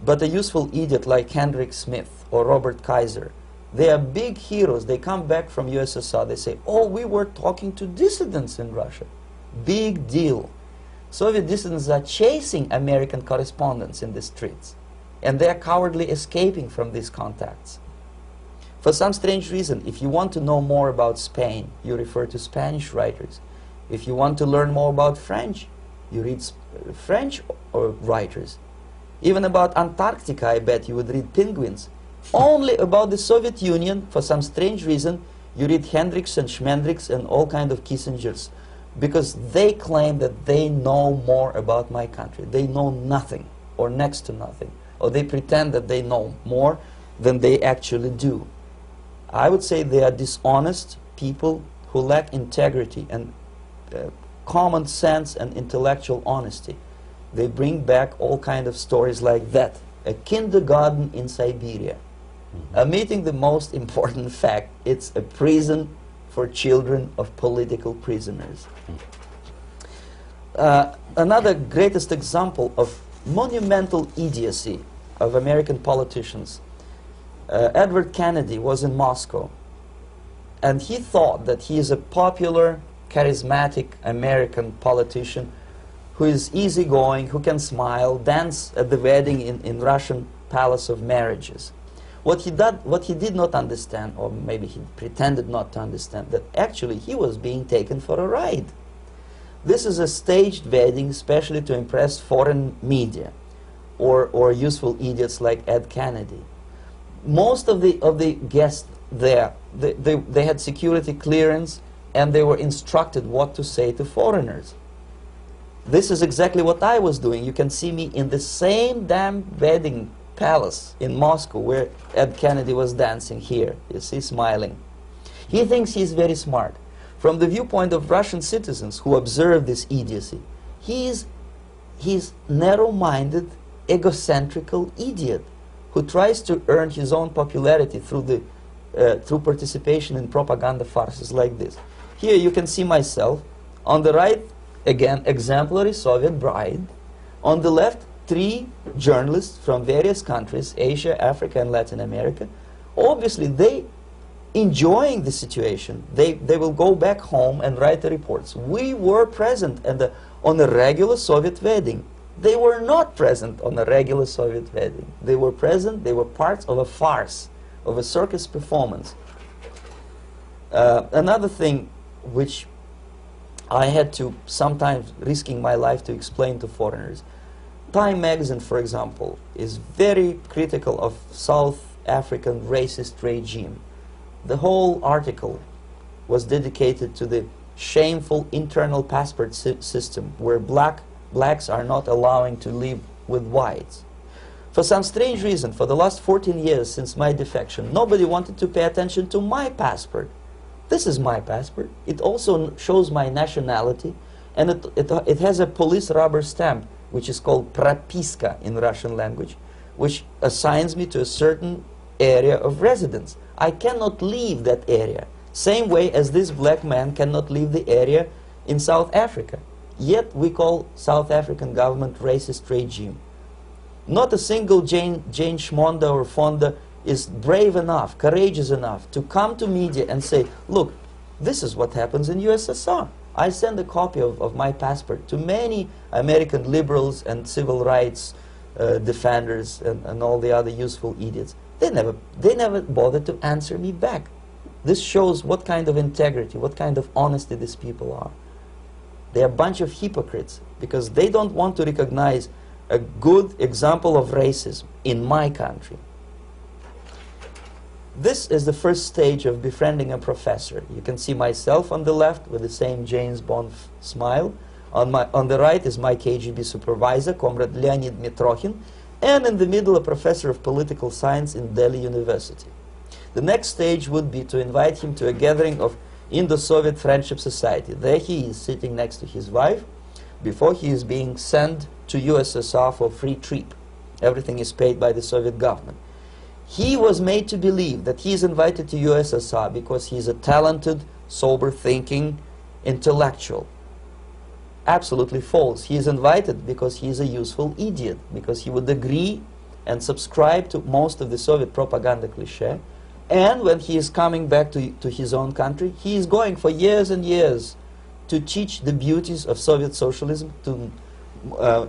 But a useful idiot like Hendrik Smith or Robert Kaiser, they are big heroes. They come back from USSR, they say, oh, we were talking to dissidents in Russia. Big deal. Soviet dissidents are chasing American correspondents in the streets, and they are cowardly escaping from these contacts. For some strange reason, if you want to know more about Spain, you refer to Spanish writers. If you want to learn more about French, you read French writers. Even about Antarctica, I bet you would read Penguins. Only about the Soviet Union, for some strange reason, you read Hendricks and Schmendricks and all kind of Kissingers, because they claim that they know more about my country. They know nothing, or next to nothing, or they pretend that they know more than they actually do. I would say they are dishonest people who lack integrity and common sense and intellectual honesty. They bring back all kind of stories like that. A kindergarten in Siberia. Omitting the most important fact, it's a prison for children of political prisoners. Another greatest example of monumental idiocy of American politicians. Edward Kennedy was in Moscow, and he thought that he is a popular, charismatic American politician who is easygoing, who can smile, dance at the wedding in Russian Palace of Marriages. What he did not understand, or maybe he pretended not to understand, that actually he was being taken for a ride. This is a staged wedding, especially to impress foreign media, or useful idiots like Ed Kennedy. Most of the guests there, they had security clearance, and they were instructed what to say to foreigners. This is exactly what I was doing. You can see me in the same damn wedding palace in Moscow where Ed Kennedy was dancing here. You see, smiling. He thinks he's very smart. From the viewpoint of Russian citizens who observe this idiocy, he's narrow-minded, egocentrical idiot who tries to earn his own popularity through participation in propaganda farces like this. Here you can see myself. On the right, again, exemplary Soviet bride. On the left, 3 journalists from various countries, Asia, Africa, and Latin America. Obviously, they enjoying the situation. They will go back home and write the reports. We were present on a regular Soviet wedding. They were not present on a regular Soviet wedding. They were present, they were parts of a farce, of a circus performance. Another thing which I had to, sometimes risking my life, to explain to foreigners. Time magazine, for example, is very critical of South African racist regime. The whole article was dedicated to the shameful internal passport system where blacks are not allowing to live with whites. For some strange reason, for the last 14 years since my defection, nobody wanted to pay attention to my passport. This is my passport. It also shows my nationality, and it has a police rubber stamp, which is called propiska in Russian language, which assigns me to a certain area of residence. I cannot leave that area, same way as this black man cannot leave the area in South Africa. Yet we call South African government racist regime. Not a single Jane Schmonda or Fonda is brave enough, courageous enough to come to media and say, look, this is what happens in USSR. I send a copy of my passport to many American liberals and civil rights defenders and all the other useful idiots. They never bothered to answer me back. This shows what kind of integrity, what kind of honesty these people are. They're a bunch of hypocrites because they don't want to recognize a good example of racism in my country. This is the first stage of befriending a professor. You can see myself on the left with the same James Bond smile. On the right is my KGB supervisor, Comrade Leonid Mitrokhin, and in the middle a professor of political science in Delhi University. The next stage would be to invite him to a gathering of Indo-Soviet Friendship Society. There he is sitting next to his wife before he is being sent to USSR for free trip. Everything is paid by the Soviet government. He was made to believe that he is invited to USSR because he is a talented, sober-thinking intellectual. Absolutely false. He is invited because he is a useful idiot, because he would agree and subscribe to most of the Soviet propaganda cliché. And when he is coming back to his own country, he is going for years and years to teach the beauties of Soviet socialism to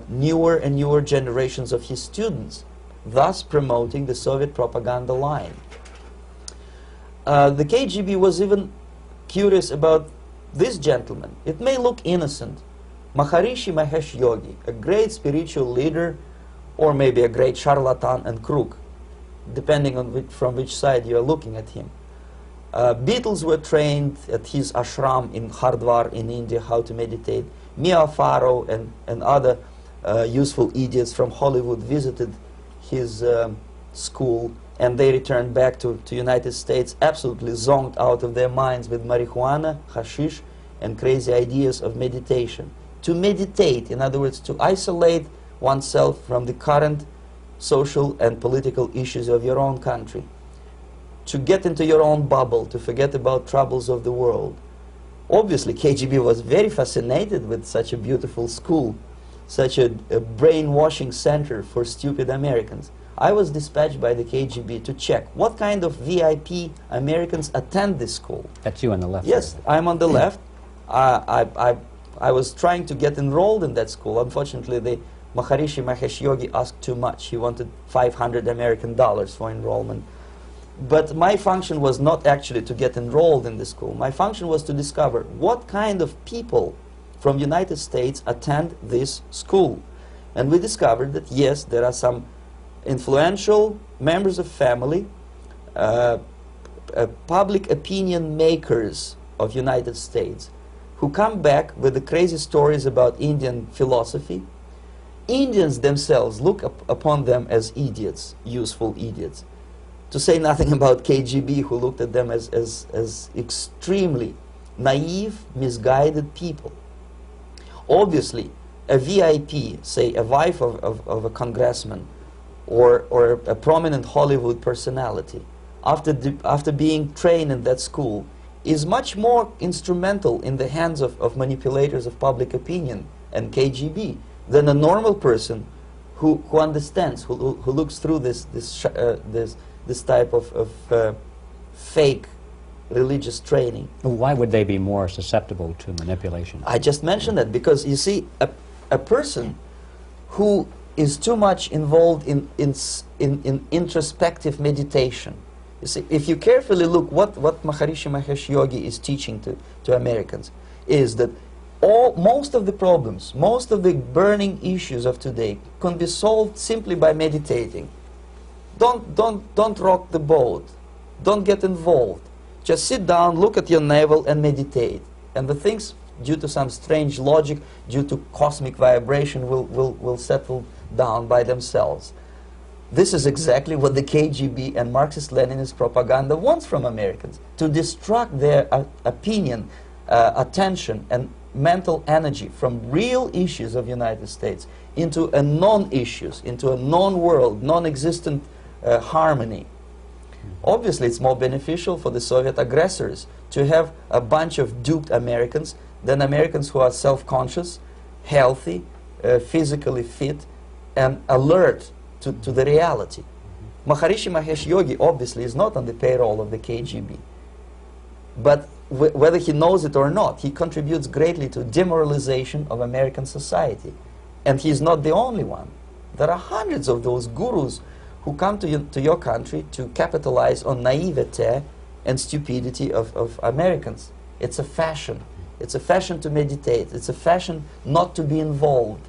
newer and newer generations of his students, thus promoting the Soviet propaganda line. The KGB was even curious about this gentleman. It may look innocent. Maharishi Mahesh Yogi, a great spiritual leader, or maybe a great charlatan and crook, depending on from which side you are looking at him. Beatles were trained at his ashram in Hardwar in India how to meditate. Mia Farrow and other useful idiots from Hollywood visited his school, and they returned back to United States absolutely zonked out of their minds with marijuana, hashish, and crazy ideas of meditation. To meditate, in other words, to isolate oneself from the current social and political issues of your own country, to get into your own bubble, to forget about troubles of the world. Obviously, KGB was very fascinated with such a beautiful school, such a brainwashing center for stupid Americans. I was dispatched by the KGB to check what kind of VIP Americans attend this school. That's you on the left. Yes, I'm on the left. I was trying to get enrolled in that school. Unfortunately, the Maharishi Mahesh Yogi asked too much. He wanted $500 American for enrollment. But my function was not actually to get enrolled in the school. My function was to discover what kind of people from United States attend this school. And we discovered that, yes, there are some influential members of family, public opinion makers of United States, who come back with the crazy stories about Indian philosophy. Indians themselves look upon them as idiots, useful idiots. To say nothing about KGB, who looked at them as extremely naive, misguided people. Obviously, a VIP, say a wife of a congressman, or a prominent Hollywood personality, after being trained in that school, is much more instrumental in the hands of manipulators of public opinion and KGB than a normal person who understands, who looks through this type of fake religious training. Why would they be more susceptible to manipulation? I just mentioned that because, you see, a person who is too much involved in introspective meditation. You see, if you carefully look what Maharishi Mahesh Yogi is teaching to Americans, is that most of the problems, most of the burning issues of today can be solved simply by meditating. Don't rock the boat. Don't get involved. Just sit down, look at your navel, and meditate. And the things, due to some strange logic, due to cosmic vibration, will settle down by themselves. This is exactly what the KGB and Marxist-Leninist propaganda wants from Americans, to distract their opinion, attention, and mental energy from real issues of the United States into a non-issues, into a non-world, non-existent harmony. Obviously, it's more beneficial for the Soviet aggressors to have a bunch of duped Americans than Americans who are self-conscious, healthy, physically fit, and alert to the reality. Maharishi Mahesh Yogi obviously is not on the payroll of the KGB. But whether he knows it or not, he contributes greatly to demoralization of American society. And he's not the only one. There are hundreds of those gurus who come to your country to capitalize on naivete and stupidity of Americans. It's a fashion. It's a fashion to meditate. It's a fashion not to be involved.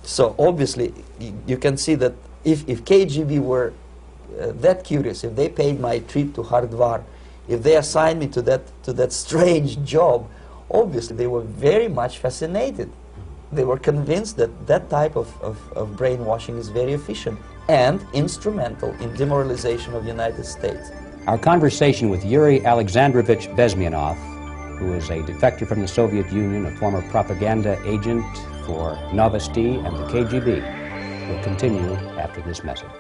So obviously, you can see that if KGB were that curious, if they paid my trip to Hardwar, if they assigned me to that strange job, obviously they were very much fascinated. They were convinced that that type of brainwashing is very efficient and instrumental in demoralization of the United States. Our conversation with Yuri Alexandrovich Bezmenov, who is a defector from the Soviet Union, a former propaganda agent for Novosti and the KGB, will continue after this message.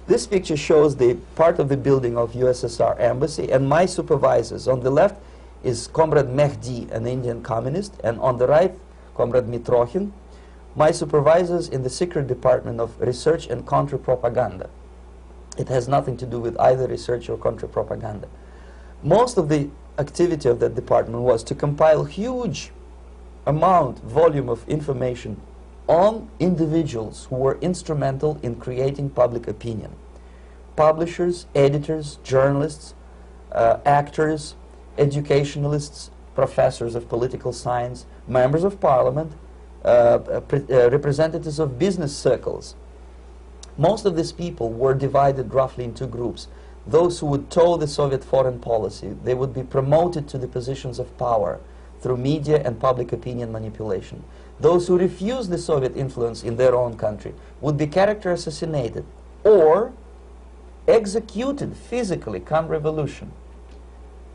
This picture shows the part of the building of USSR embassy, and my supervisors. On the left is Comrade Mehdi, an Indian communist, and on the right, Comrade Mitrokhin, my supervisors in the secret department of research and counter-propaganda. It has nothing to do with either research or counter-propaganda. Most of the activity of that department was to compile huge volume of information on individuals who were instrumental in creating public opinion. Publishers, editors, journalists, actors, educationalists, professors of political science, members of parliament, representatives of business circles. Most of these people were divided roughly in two groups. Those who would toe the Soviet foreign policy, they would be promoted to the positions of power through media and public opinion manipulation. Those who refused the Soviet influence in their own country would be character assassinated or executed physically come revolution.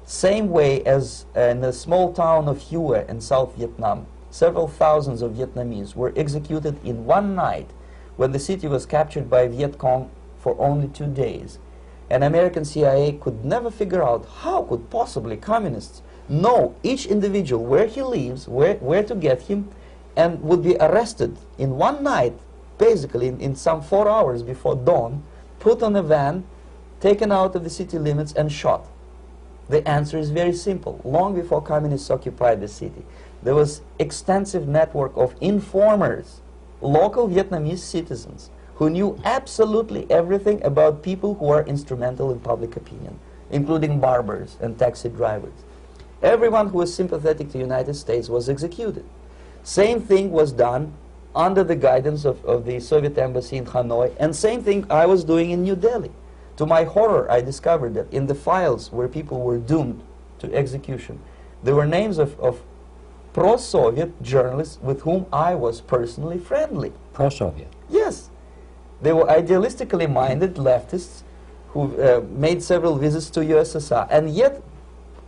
Same way as in the small town of Hue in South Vietnam, several thousands of Vietnamese were executed in one night when the city was captured by Viet Cong for only 2 days. And American CIA could never figure out how could possibly communists know each individual, where he lives, where to get him, and would be arrested in one night, basically in some 4 hours before dawn, put on a van, taken out of the city limits and shot. The answer is very simple. Long before communists occupied the city, there was extensive network of informers, local Vietnamese citizens, who knew absolutely everything about people who are instrumental in public opinion, including barbers and taxi drivers. Everyone who was sympathetic to the United States was executed. Same thing was done under the guidance of the Soviet embassy in Hanoi, and same thing I was doing in New Delhi. To my horror, I discovered that in the files where people were doomed to execution, there were names of pro-Soviet journalists with whom I was personally friendly. Pro-Soviet? Yes. They were idealistically minded leftists who made several visits to USSR, and yet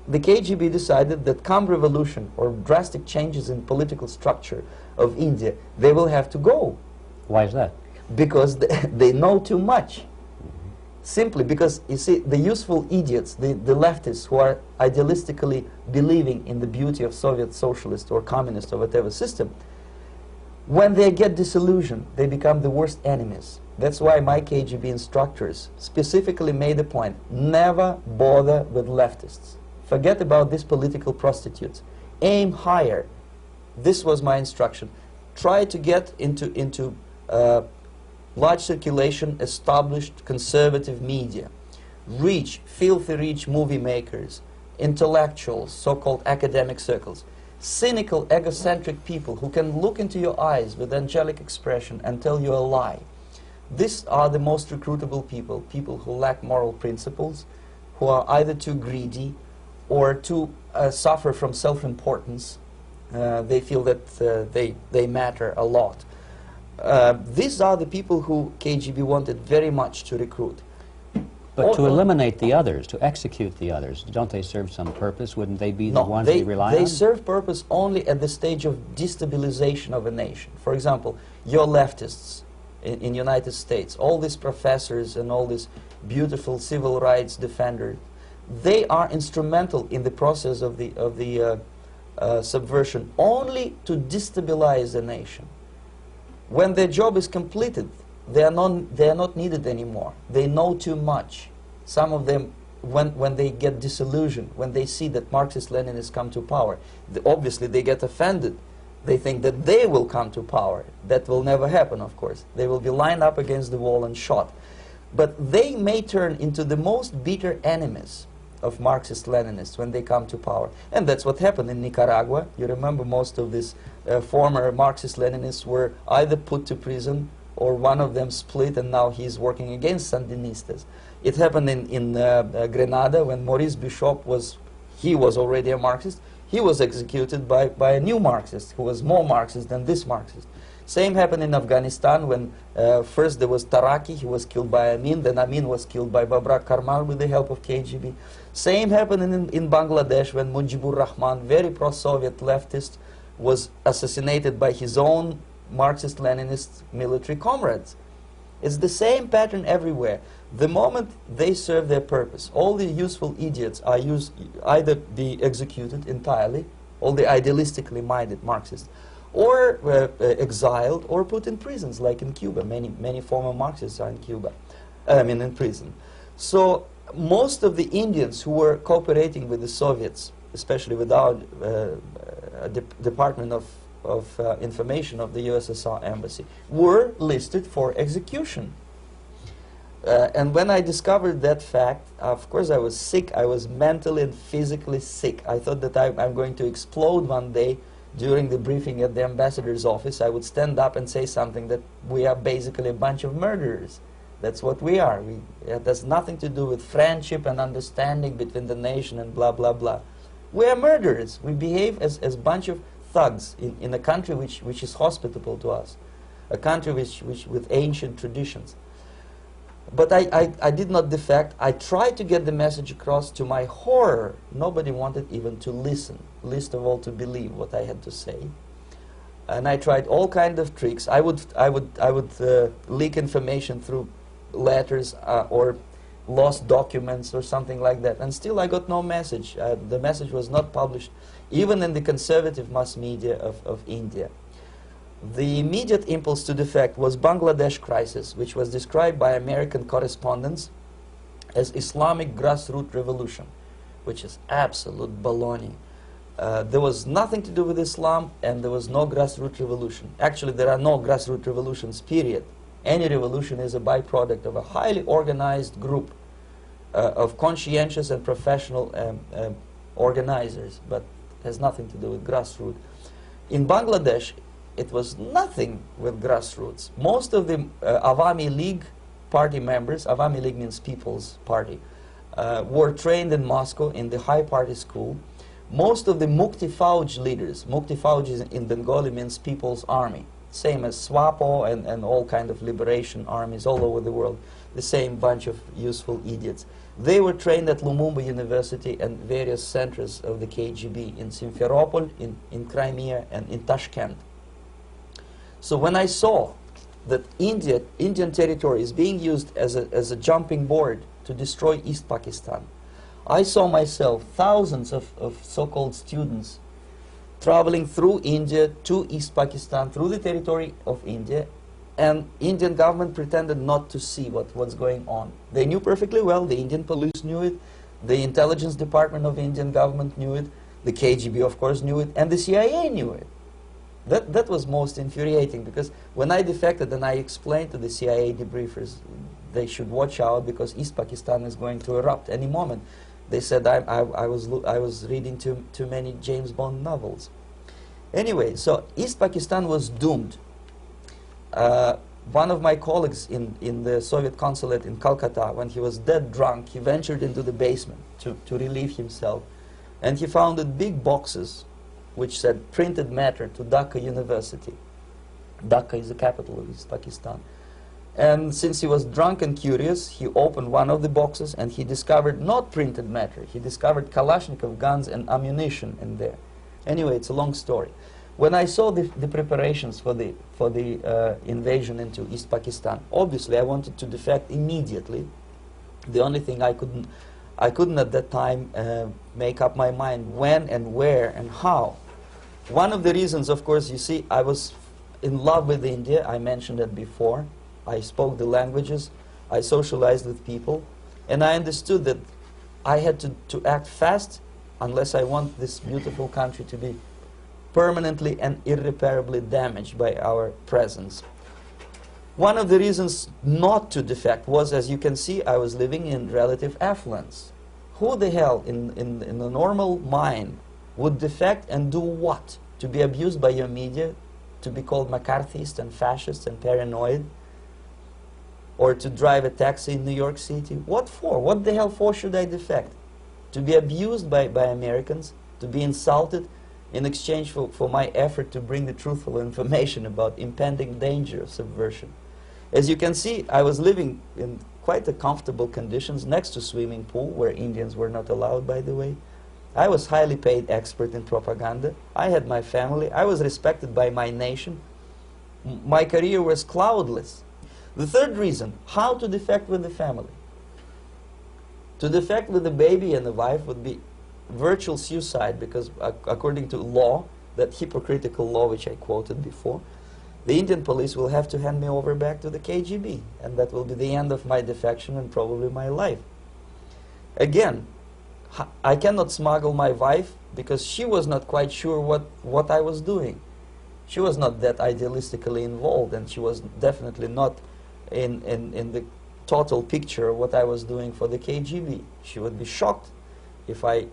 the KGB decided that come revolution or drastic changes in political structure of India, they will have to go. Why is that? Because they know too much. Simply because, you see, the useful idiots, the leftists who are idealistically believing in the beauty of Soviet socialist or communist or whatever system, when they get disillusioned, they become the worst enemies. That's why my KGB instructors specifically made a point, never bother with leftists. Forget about these political prostitutes. Aim higher. This was my instruction. Try to get into large circulation, established conservative media. Rich, filthy rich movie makers, intellectuals, so-called academic circles. Cynical, egocentric people who can look into your eyes with angelic expression and tell you a lie. These are the most recruitable people, people who lack moral principles, who are either too greedy or too suffer from self-importance. They feel that they matter a lot. These are the people who KGB wanted very much to recruit. But to eliminate the others, to execute the others, don't they serve some purpose? Wouldn't they be the ones they rely on? They serve purpose only at the stage of destabilization of a nation. For example, your leftists in United States, all these professors and all these beautiful civil rights defenders, they are instrumental in the process of the subversion only to destabilize the nation. When their job is completed, they are not needed anymore. They know too much. Some of them, when they get disillusioned, when they see that Marxist-Leninists come to power, obviously they get offended. They think that they will come to power. That will never happen, of course. They will be lined up against the wall and shot. But they may turn into the most bitter enemies of Marxist-Leninists when they come to power. And that's what happened in Nicaragua. You remember most of these former Marxist-Leninists were either put to prison or one of them split, and now he's working against Sandinistas. It happened in Grenada when Maurice Bishop was already a Marxist. He was executed by a new Marxist who was more Marxist than this Marxist. Same happened in Afghanistan when first there was Taraki, he was killed by Amin, then Amin was killed by Babrak Karmal with the help of KGB. Same happened in Bangladesh when Mujibur Rahman, very pro-Soviet leftist, was assassinated by his own Marxist-Leninist military comrades. It's the same pattern everywhere. The moment they serve their purpose, all the useful idiots are either be executed entirely, all the idealistically minded Marxists, or exiled or put in prisons, like in Cuba. Many former Marxists are in Cuba, in prison. So most of the Indians who were cooperating with the Soviets, especially with our Department of Information of the USSR Embassy, were listed for execution. And when I discovered that fact, of course I was sick. I was mentally and physically sick. I thought that I'm going to explode one day during the briefing at the ambassador's office. I would stand up and say something that we are basically a bunch of murderers. That's what we are. It has nothing to do with friendship and understanding between the nation and blah, blah, blah. We are murderers. We behave as a bunch of thugs in a country which is hospitable to us, a country which with ancient traditions. But I did not defect. I tried to get the message across. To my horror, nobody wanted even to listen, least of all to believe what I had to say. And I tried all kinds of tricks. I would leak information through letters or lost documents or something like that. And still I got no message. The message was not published, even in the conservative mass media of India. The immediate impulse to defect was Bangladesh crisis, which was described by American correspondents as Islamic grassroots revolution, which is absolute baloney. There was nothing to do with Islam, and there was no grassroots revolution. Actually, there are no grassroots revolutions, period. Any revolution is a byproduct of a highly organized group of conscientious and professional organizers, but has nothing to do with grassroots. In Bangladesh, it was nothing with grassroots. Most of the Awami League party members, Awami League means People's Party, were trained in Moscow in the High Party School. Most of the Mukti Fauj leaders, Mukti Fauj in Bengali means People's Army, same as SWAPO and all kind of liberation armies all over the world, the same bunch of useful idiots. They were trained at Lumumba University and various centers of the KGB in Simferopol, in Crimea, and in Tashkent. So when I saw that Indian territory is being used as a jumping board to destroy East Pakistan, I saw myself thousands of so-called students traveling through India to East Pakistan, through the territory of India, and Indian government pretended not to see what's going on. They knew perfectly well, the Indian police knew it, the intelligence department of the Indian government knew it, the KGB of course knew it, and the CIA knew it. That was most infuriating, because when I defected and I explained to the CIA debriefers they should watch out because East Pakistan is going to erupt any moment, they said I was reading too many James Bond novels. Anyway, so East Pakistan was doomed. One of my colleagues in the Soviet consulate in Calcutta, when he was dead drunk, he ventured into the basement to relieve himself, and he found big boxes which said printed matter to Dhaka University. Dhaka is the capital of East Pakistan. And since he was drunk and curious, he opened one of the boxes and he discovered not printed matter. He discovered Kalashnikov guns and ammunition in there. Anyway, it's a long story. When I saw the preparations for the invasion into East Pakistan, obviously I wanted to defect immediately. The only thing I couldn't at that time make up my mind when and where and how. One of the reasons, of course, you see, I was in love with India. I mentioned it before. I spoke the languages. I socialized with people. And I understood that I had to act fast unless I want this beautiful country to be permanently and irreparably damaged by our presence. One of the reasons not to defect was, as you can see, I was living in relative affluence. Who the hell in a normal mind would defect and do what? To be abused by your media, to be called McCarthyist and fascist and paranoid, or to drive a taxi in New York City? What for? What the hell for should I defect? To be abused by Americans, to be insulted in exchange for my effort to bring the truthful information about impending danger of subversion. As you can see, I was living in quite a comfortable conditions next to swimming pool, where Indians were not allowed, by the way. I was highly paid expert in propaganda. I had my family. I was respected by my nation. My career was cloudless. The third reason, how to defect with the family. To defect with the baby and the wife would be virtual suicide, because according to law, that hypocritical law which I quoted before, the Indian police will have to hand me over back to the KGB, and that will be the end of my defection and probably my life. Again, I cannot smuggle my wife because she was not quite sure what I was doing. She was not that idealistically involved, and she was definitely not in the total picture of what I was doing for the KGB. She would be shocked if I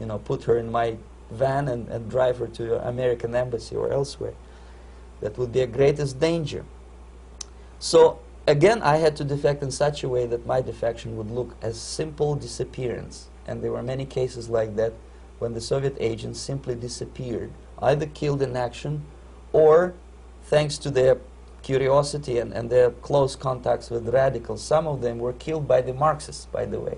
you know, put her in my van and drive her to the American embassy or elsewhere. That would be a greatest danger. So again, I had to defect in such a way that my defection would look as simple disappearance. And there were many cases like that when the Soviet agents simply disappeared, either killed in action or, thanks to their curiosity and their close contacts with radicals, some of them were killed by the Marxists, by the way.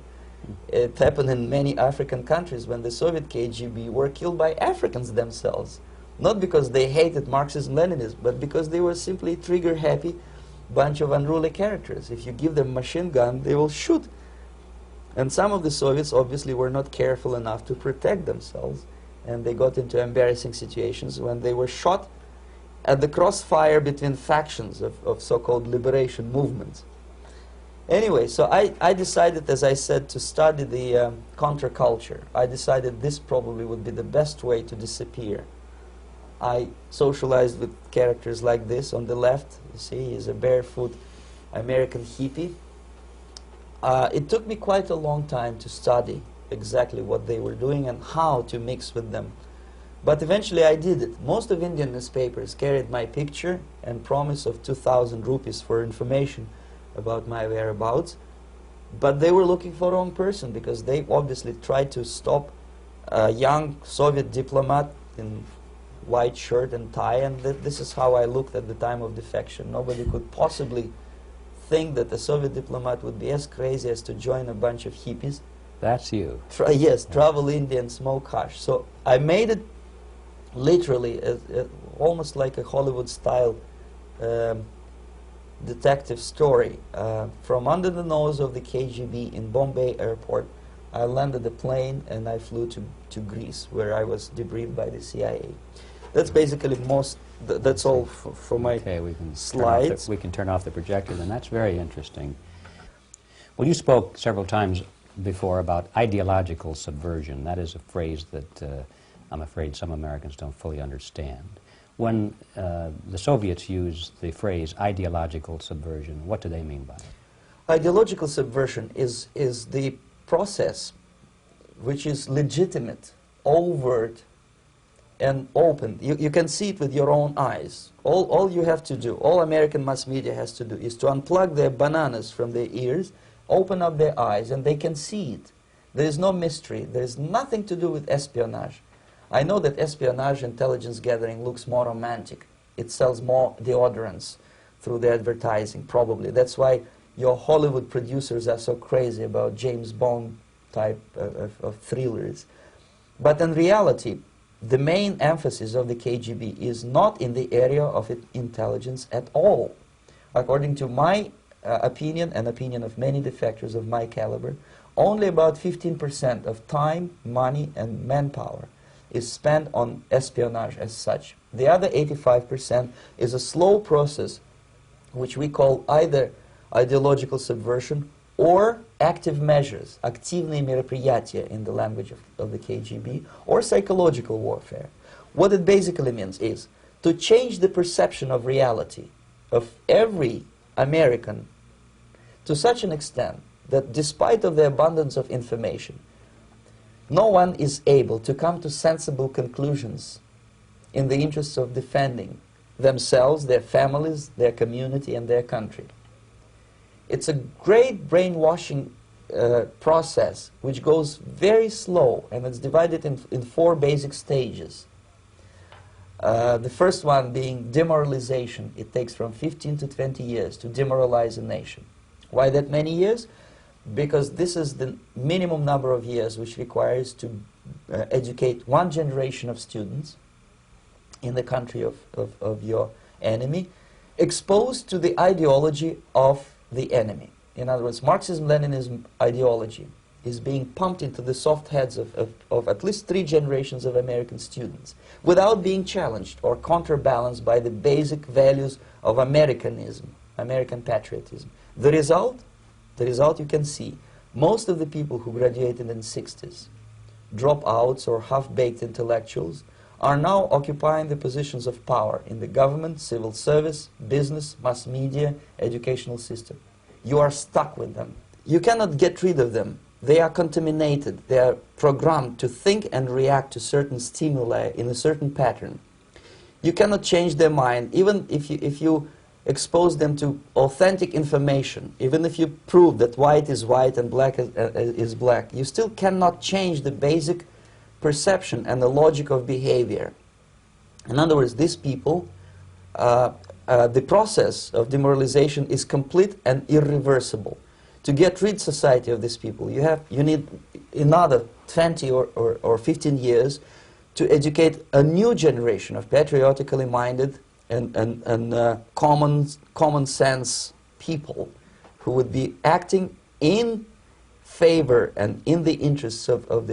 It happened in many African countries when the Soviet KGB were killed by Africans themselves. Not because they hated Marxism-Leninism, but because they were simply trigger-happy bunch of unruly characters. If you give them a machine gun, they will shoot. And some of the Soviets obviously were not careful enough to protect themselves, and they got into embarrassing situations when they were shot at the crossfire between factions of so-called liberation movements. Anyway, so I decided, as I said, to study the counterculture. I decided this probably would be the best way to disappear. I socialized with characters like this. On the left, you see, he's a barefoot American hippie. It took me quite a long time to study exactly what they were doing and how to mix with them. But eventually I did it. Most of Indian newspapers carried my picture and promise of 2,000 rupees for information about my whereabouts. But they were looking for the wrong person, because they obviously tried to stop a young Soviet diplomat in white shirt and tie, and this is how I looked at the time of defection. Nobody could possibly think that a Soviet diplomat would be as crazy as to join a bunch of hippies. That's you. Yes, travel India and smoke hash. So I made it literally almost like a Hollywood-style detective story. From under the nose of the KGB in Bombay airport, I landed the plane and I flew to Greece, where I was debriefed by the CIA. That's basically that's all for my slides. We can turn off the projector, and that's very interesting. Well, you spoke several times before about ideological subversion. That is a phrase that I'm afraid some Americans don't fully understand. When the Soviets use the phrase ideological subversion, what do they mean by it? Ideological subversion is the process which is legitimate, overt, and open. You can see it with your own eyes. All you have to do, all American mass media has to do, is to unplug their bananas from their ears, open up their eyes, and they can see it. There is no mystery. There is nothing to do with espionage. I know that espionage intelligence gathering looks more romantic. It sells more deodorants through the advertising, probably. That's why your Hollywood producers are so crazy about James Bond type of thrillers. But in reality, the main emphasis of the KGB is not in the area of intelligence at all. According to my opinion and opinion of many defectors of my caliber, only about 15% of time, money, and manpower is spent on espionage as such. The other 85% is a slow process which we call either ideological subversion or active measures, активные мероприятия in the language of the KGB, or psychological warfare. What it basically means is to change the perception of reality of every American to such an extent that despite of the abundance of information, no one is able to come to sensible conclusions in the interests of defending themselves, their families, their community, and their country. It's a great brainwashing process which goes very slow, and it's divided in 4 basic stages. The first one being demoralization. It takes from 15 to 20 years to demoralize a nation. Why that many years? Because this is the minimum number of years which requires to educate one generation of students in the country of your enemy, exposed to the ideology of the enemy. In other words, Marxism-Leninism ideology is being pumped into the soft heads of at least 3 generations of American students without being challenged or counterbalanced by the basic values of Americanism, American patriotism. The result you can see. Most of the people who graduated in the 60s, dropouts or half-baked intellectuals, are now occupying the positions of power in the government, civil service, business, mass media, educational system. You are stuck with them. You cannot get rid of them. They are contaminated. They are programmed to think and react to certain stimuli in a certain pattern. You cannot change their mind, even if you expose them to authentic information, even if you prove that white is white and black is black. You still cannot change the basic perception and the logic of behavior. In other words, these people, the process of demoralization is complete and irreversible. To get rid society of these people, you need another 20 or 15 years to educate a new generation of patriotically minded and common sense people who would be acting in favor and in the interests of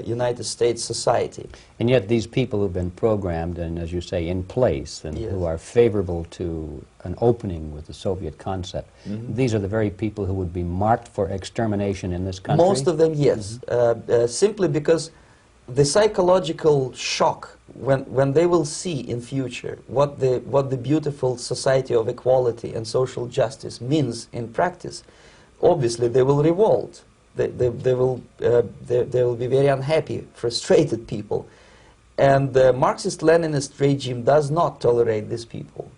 United States society. And yet these people who've been programmed and, as you say, in place and Yes. who are favorable to an opening with the Soviet concept, these are the very people who would be marked for extermination in this country? Most of them, yes. Simply because the psychological shock when they will see in future what the beautiful society of equality and social justice means in practice, obviously they will revolt. They will be very unhappy, frustrated people. And the Marxist-Leninist regime does not tolerate these people.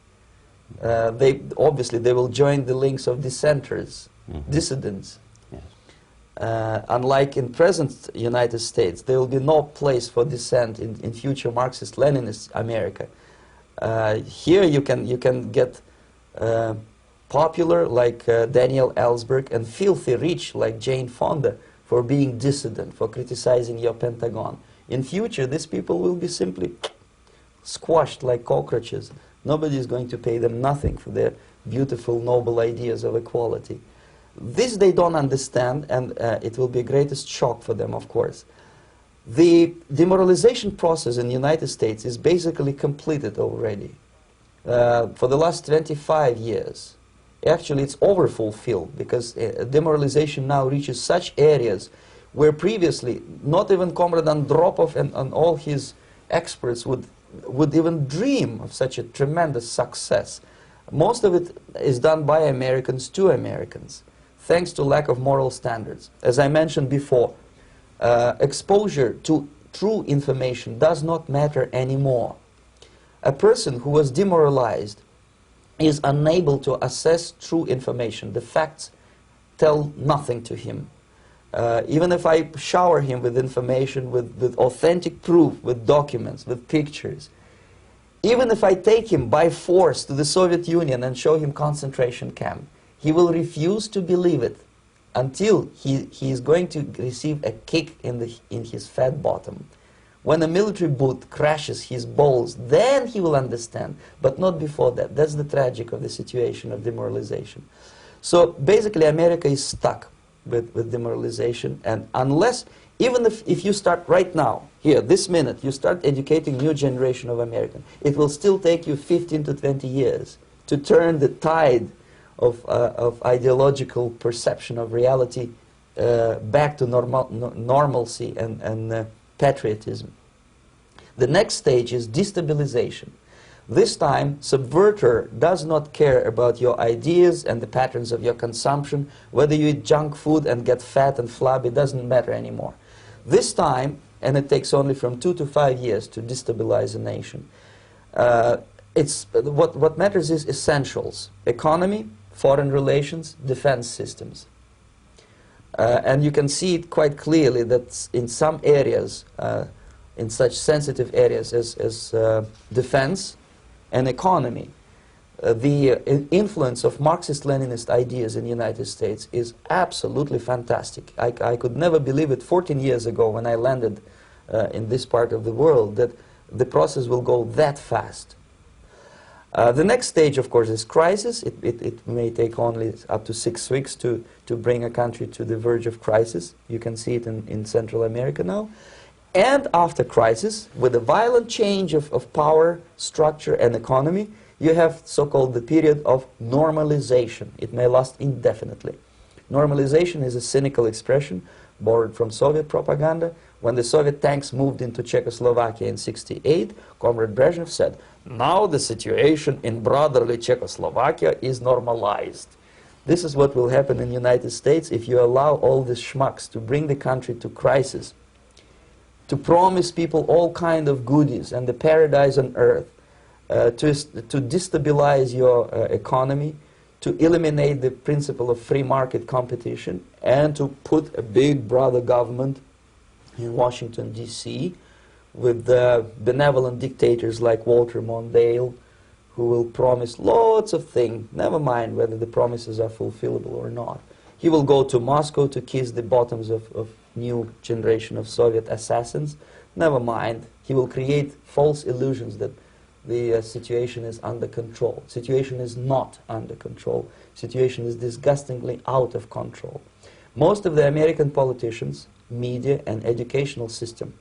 Obviously they will join the links of dissenters, dissidents. Yes. Unlike in present United States, there will be no place for dissent in future Marxist-Leninist America. Here you can get popular like Daniel Ellsberg and filthy rich like Jane Fonda for being dissident, for criticizing your Pentagon. In future, these people will be simply squashed like cockroaches. Nobody is going to pay them nothing for their beautiful, noble ideas of equality. This they don't understand, and it will be a greatest shock for them, of course. The demoralization process in the United States is basically completed already. For the last 25 years, actually it's overfulfilled, because demoralization now reaches such areas where previously not even Comrade Andropov and all his experts would even dream of such a tremendous success. Most of it is done by Americans to Americans, thanks to lack of moral standards. As I mentioned before, exposure to true information does not matter anymore. A person who was demoralized is unable to assess true information. The facts tell nothing to him. Even if I shower him with information, with authentic proof, with documents, with pictures, even if I take him by force to the Soviet Union and show him concentration camp, he will refuse to believe it until he is going to receive a kick in his fat bottom. When a military boot crashes his balls, then he will understand, but not before that. That's the tragic of the situation of demoralization. So basically America is stuck with demoralization, and unless, even if you start right now, here, this minute, you start educating new generation of Americans, it will still take you 15 to 20 years to turn the tide of ideological perception of reality back to normalcy and patriotism. The next stage is destabilization. This time, subverter does not care about your ideas and the patterns of your consumption. Whether you eat junk food and get fat and flabby, doesn't matter anymore. This time, and it takes only from 2 to 5 years to destabilize a nation, what matters is essentials: economy, foreign relations, defense systems. And you can see it quite clearly that in some areas, in such sensitive areas as defense and economy, the influence of Marxist-Leninist ideas in the United States is absolutely fantastic. I could never believe it 14 years ago when I landed in this part of the world, that the process will go that fast. The next stage, of course, is crisis. It may take only up to 6 weeks to bring a country to the verge of crisis. You can see it in Central America now. And after crisis, with a violent change of power, structure, and economy, you have so-called the period of normalization. It may last indefinitely. Normalization is a cynical expression borrowed from Soviet propaganda. When the Soviet tanks moved into Czechoslovakia in '68, Comrade Brezhnev said, "Now the situation in brotherly Czechoslovakia is normalized." This is what will happen in the United States if you allow all these schmucks to bring the country to crisis, to promise people all kind of goodies and the paradise on earth, to destabilize your economy, to eliminate the principle of free market competition, and to put a big brother government in Washington, D.C., with benevolent dictators like Walter Mondale, who will promise lots of things, never mind whether the promises are fulfillable or not. He will go to Moscow to kiss the bottoms of new generation of Soviet assassins, never mind. He will create false illusions that the situation is under control. Situation is not under control. Situation is disgustingly out of control. Most of the American politicians, media, and educational system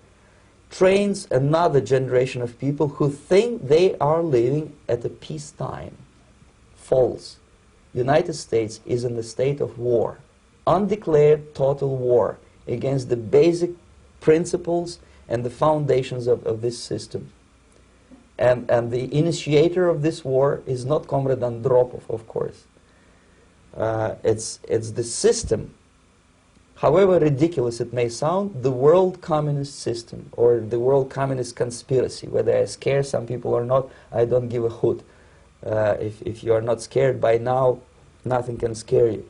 trains another generation of people who think they are living at a peacetime. False. United States is in the state of war, undeclared total war against the basic principles and the foundations of this system. And the initiator of this war is not Comrade Andropov, of course. It's the system. However ridiculous it may sound, the world communist system or the world communist conspiracy, whether I scare some people or not, I don't give a hoot. If you are not scared by now, nothing can scare you.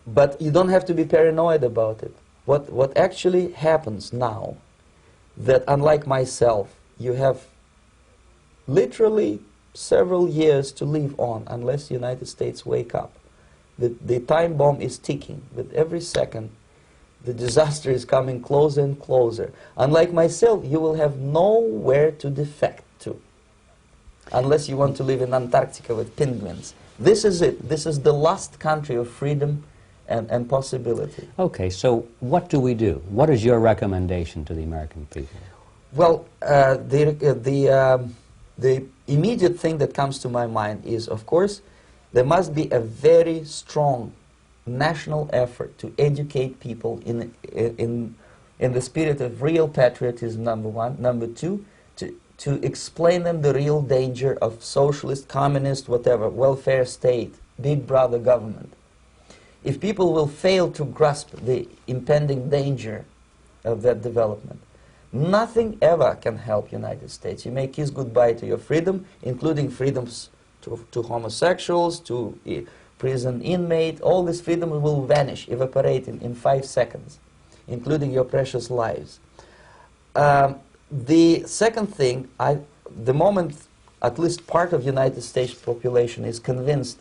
But you don't have to be paranoid about it. What actually happens now, that unlike myself, you have literally several years to live on unless the United States wake up. The time bomb is ticking. With every second, the disaster is coming closer and closer. Unlike myself, you will have nowhere to defect to, unless you want to live in Antarctica with penguins. This is it. This is the last country of freedom and possibility. Okay, so what do we do? What is your recommendation to the American people? Well, the immediate thing that comes to my mind is, of course, there must be a very strong national effort to educate people in the spirit of real patriotism, number one. Number two, to explain them the real danger of socialist, communist, whatever, welfare state, big brother government. If people will fail to grasp the impending danger of that development, nothing ever can help United States. You may kiss goodbye to your freedom, including freedoms to homosexuals, to prison inmate. All this freedom will vanish, evaporate in 5 seconds, including your precious lives. The second thing, the moment at least part of United States population is convinced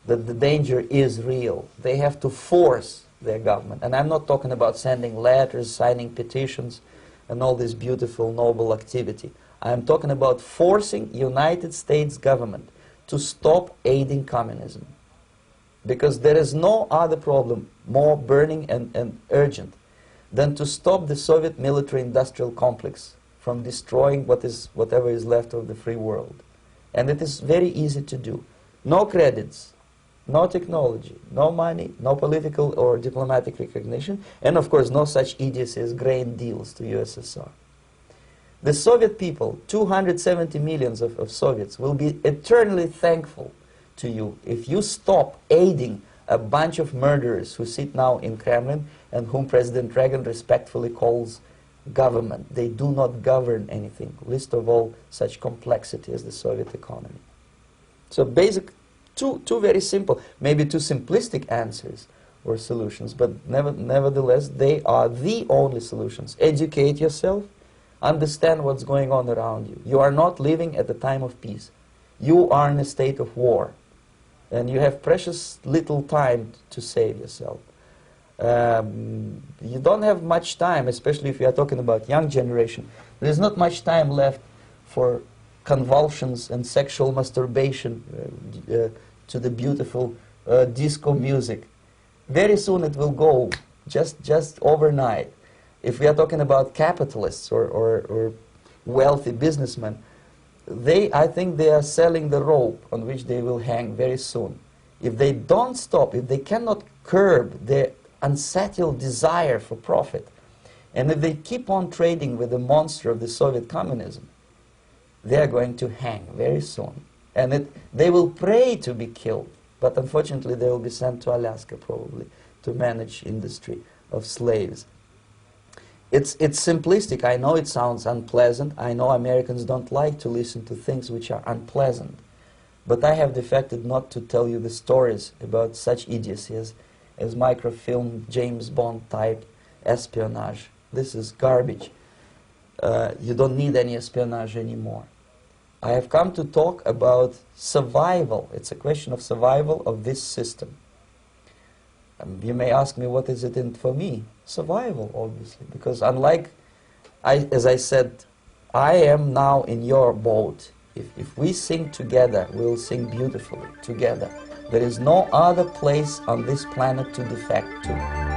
that the danger is real, they have to force their government. And I'm not talking about sending letters, signing petitions, and all this beautiful, noble activity. I'm talking about forcing United States government to stop aiding communism. Because there is no other problem more burning and urgent than to stop the Soviet military-industrial complex from destroying whatever is left of the free world. And it is very easy to do. No credits, no technology, no money, no political or diplomatic recognition, and of course no such idiocy as grain deals to USSR. The Soviet people, 270 millions of Soviets, will be eternally thankful to you if you stop aiding a bunch of murderers who sit now in Kremlin and whom President Reagan respectfully calls government. They do not govern anything, least of all such complexity as the Soviet economy. So basic, two very simple, maybe too simplistic answers or solutions, but nevertheless they are the only solutions. Educate yourself, understand what's going on around you. You are not living at the time of peace. You are in a state of war, and you have precious little time to save yourself. You don't have much time, especially if you are talking about young generation. There is not much time left for convulsions and sexual masturbation to the beautiful disco music. Very soon it will go, just overnight. If we are talking about capitalists or wealthy businessmen, I think they are selling the rope on which they will hang very soon. If they don't stop, if they cannot curb their unsettled desire for profit, and if they keep on trading with the monster of the Soviet communism, they are going to hang very soon. And they will pray to be killed, but unfortunately they will be sent to Alaska probably to manage industry of slaves. It's simplistic. I know it sounds unpleasant. I know Americans don't like to listen to things which are unpleasant. But I have defected not to tell you the stories about such idiocy as microfilm, James Bond type espionage. This is garbage. You don't need any espionage anymore. I have come to talk about survival. It's a question of survival of this system. You may ask me, what is it in for me? Survival, obviously, because unlike, as I said, I am now in your boat. If we sing together, we'll sing beautifully together. There is no other place on this planet to defect to.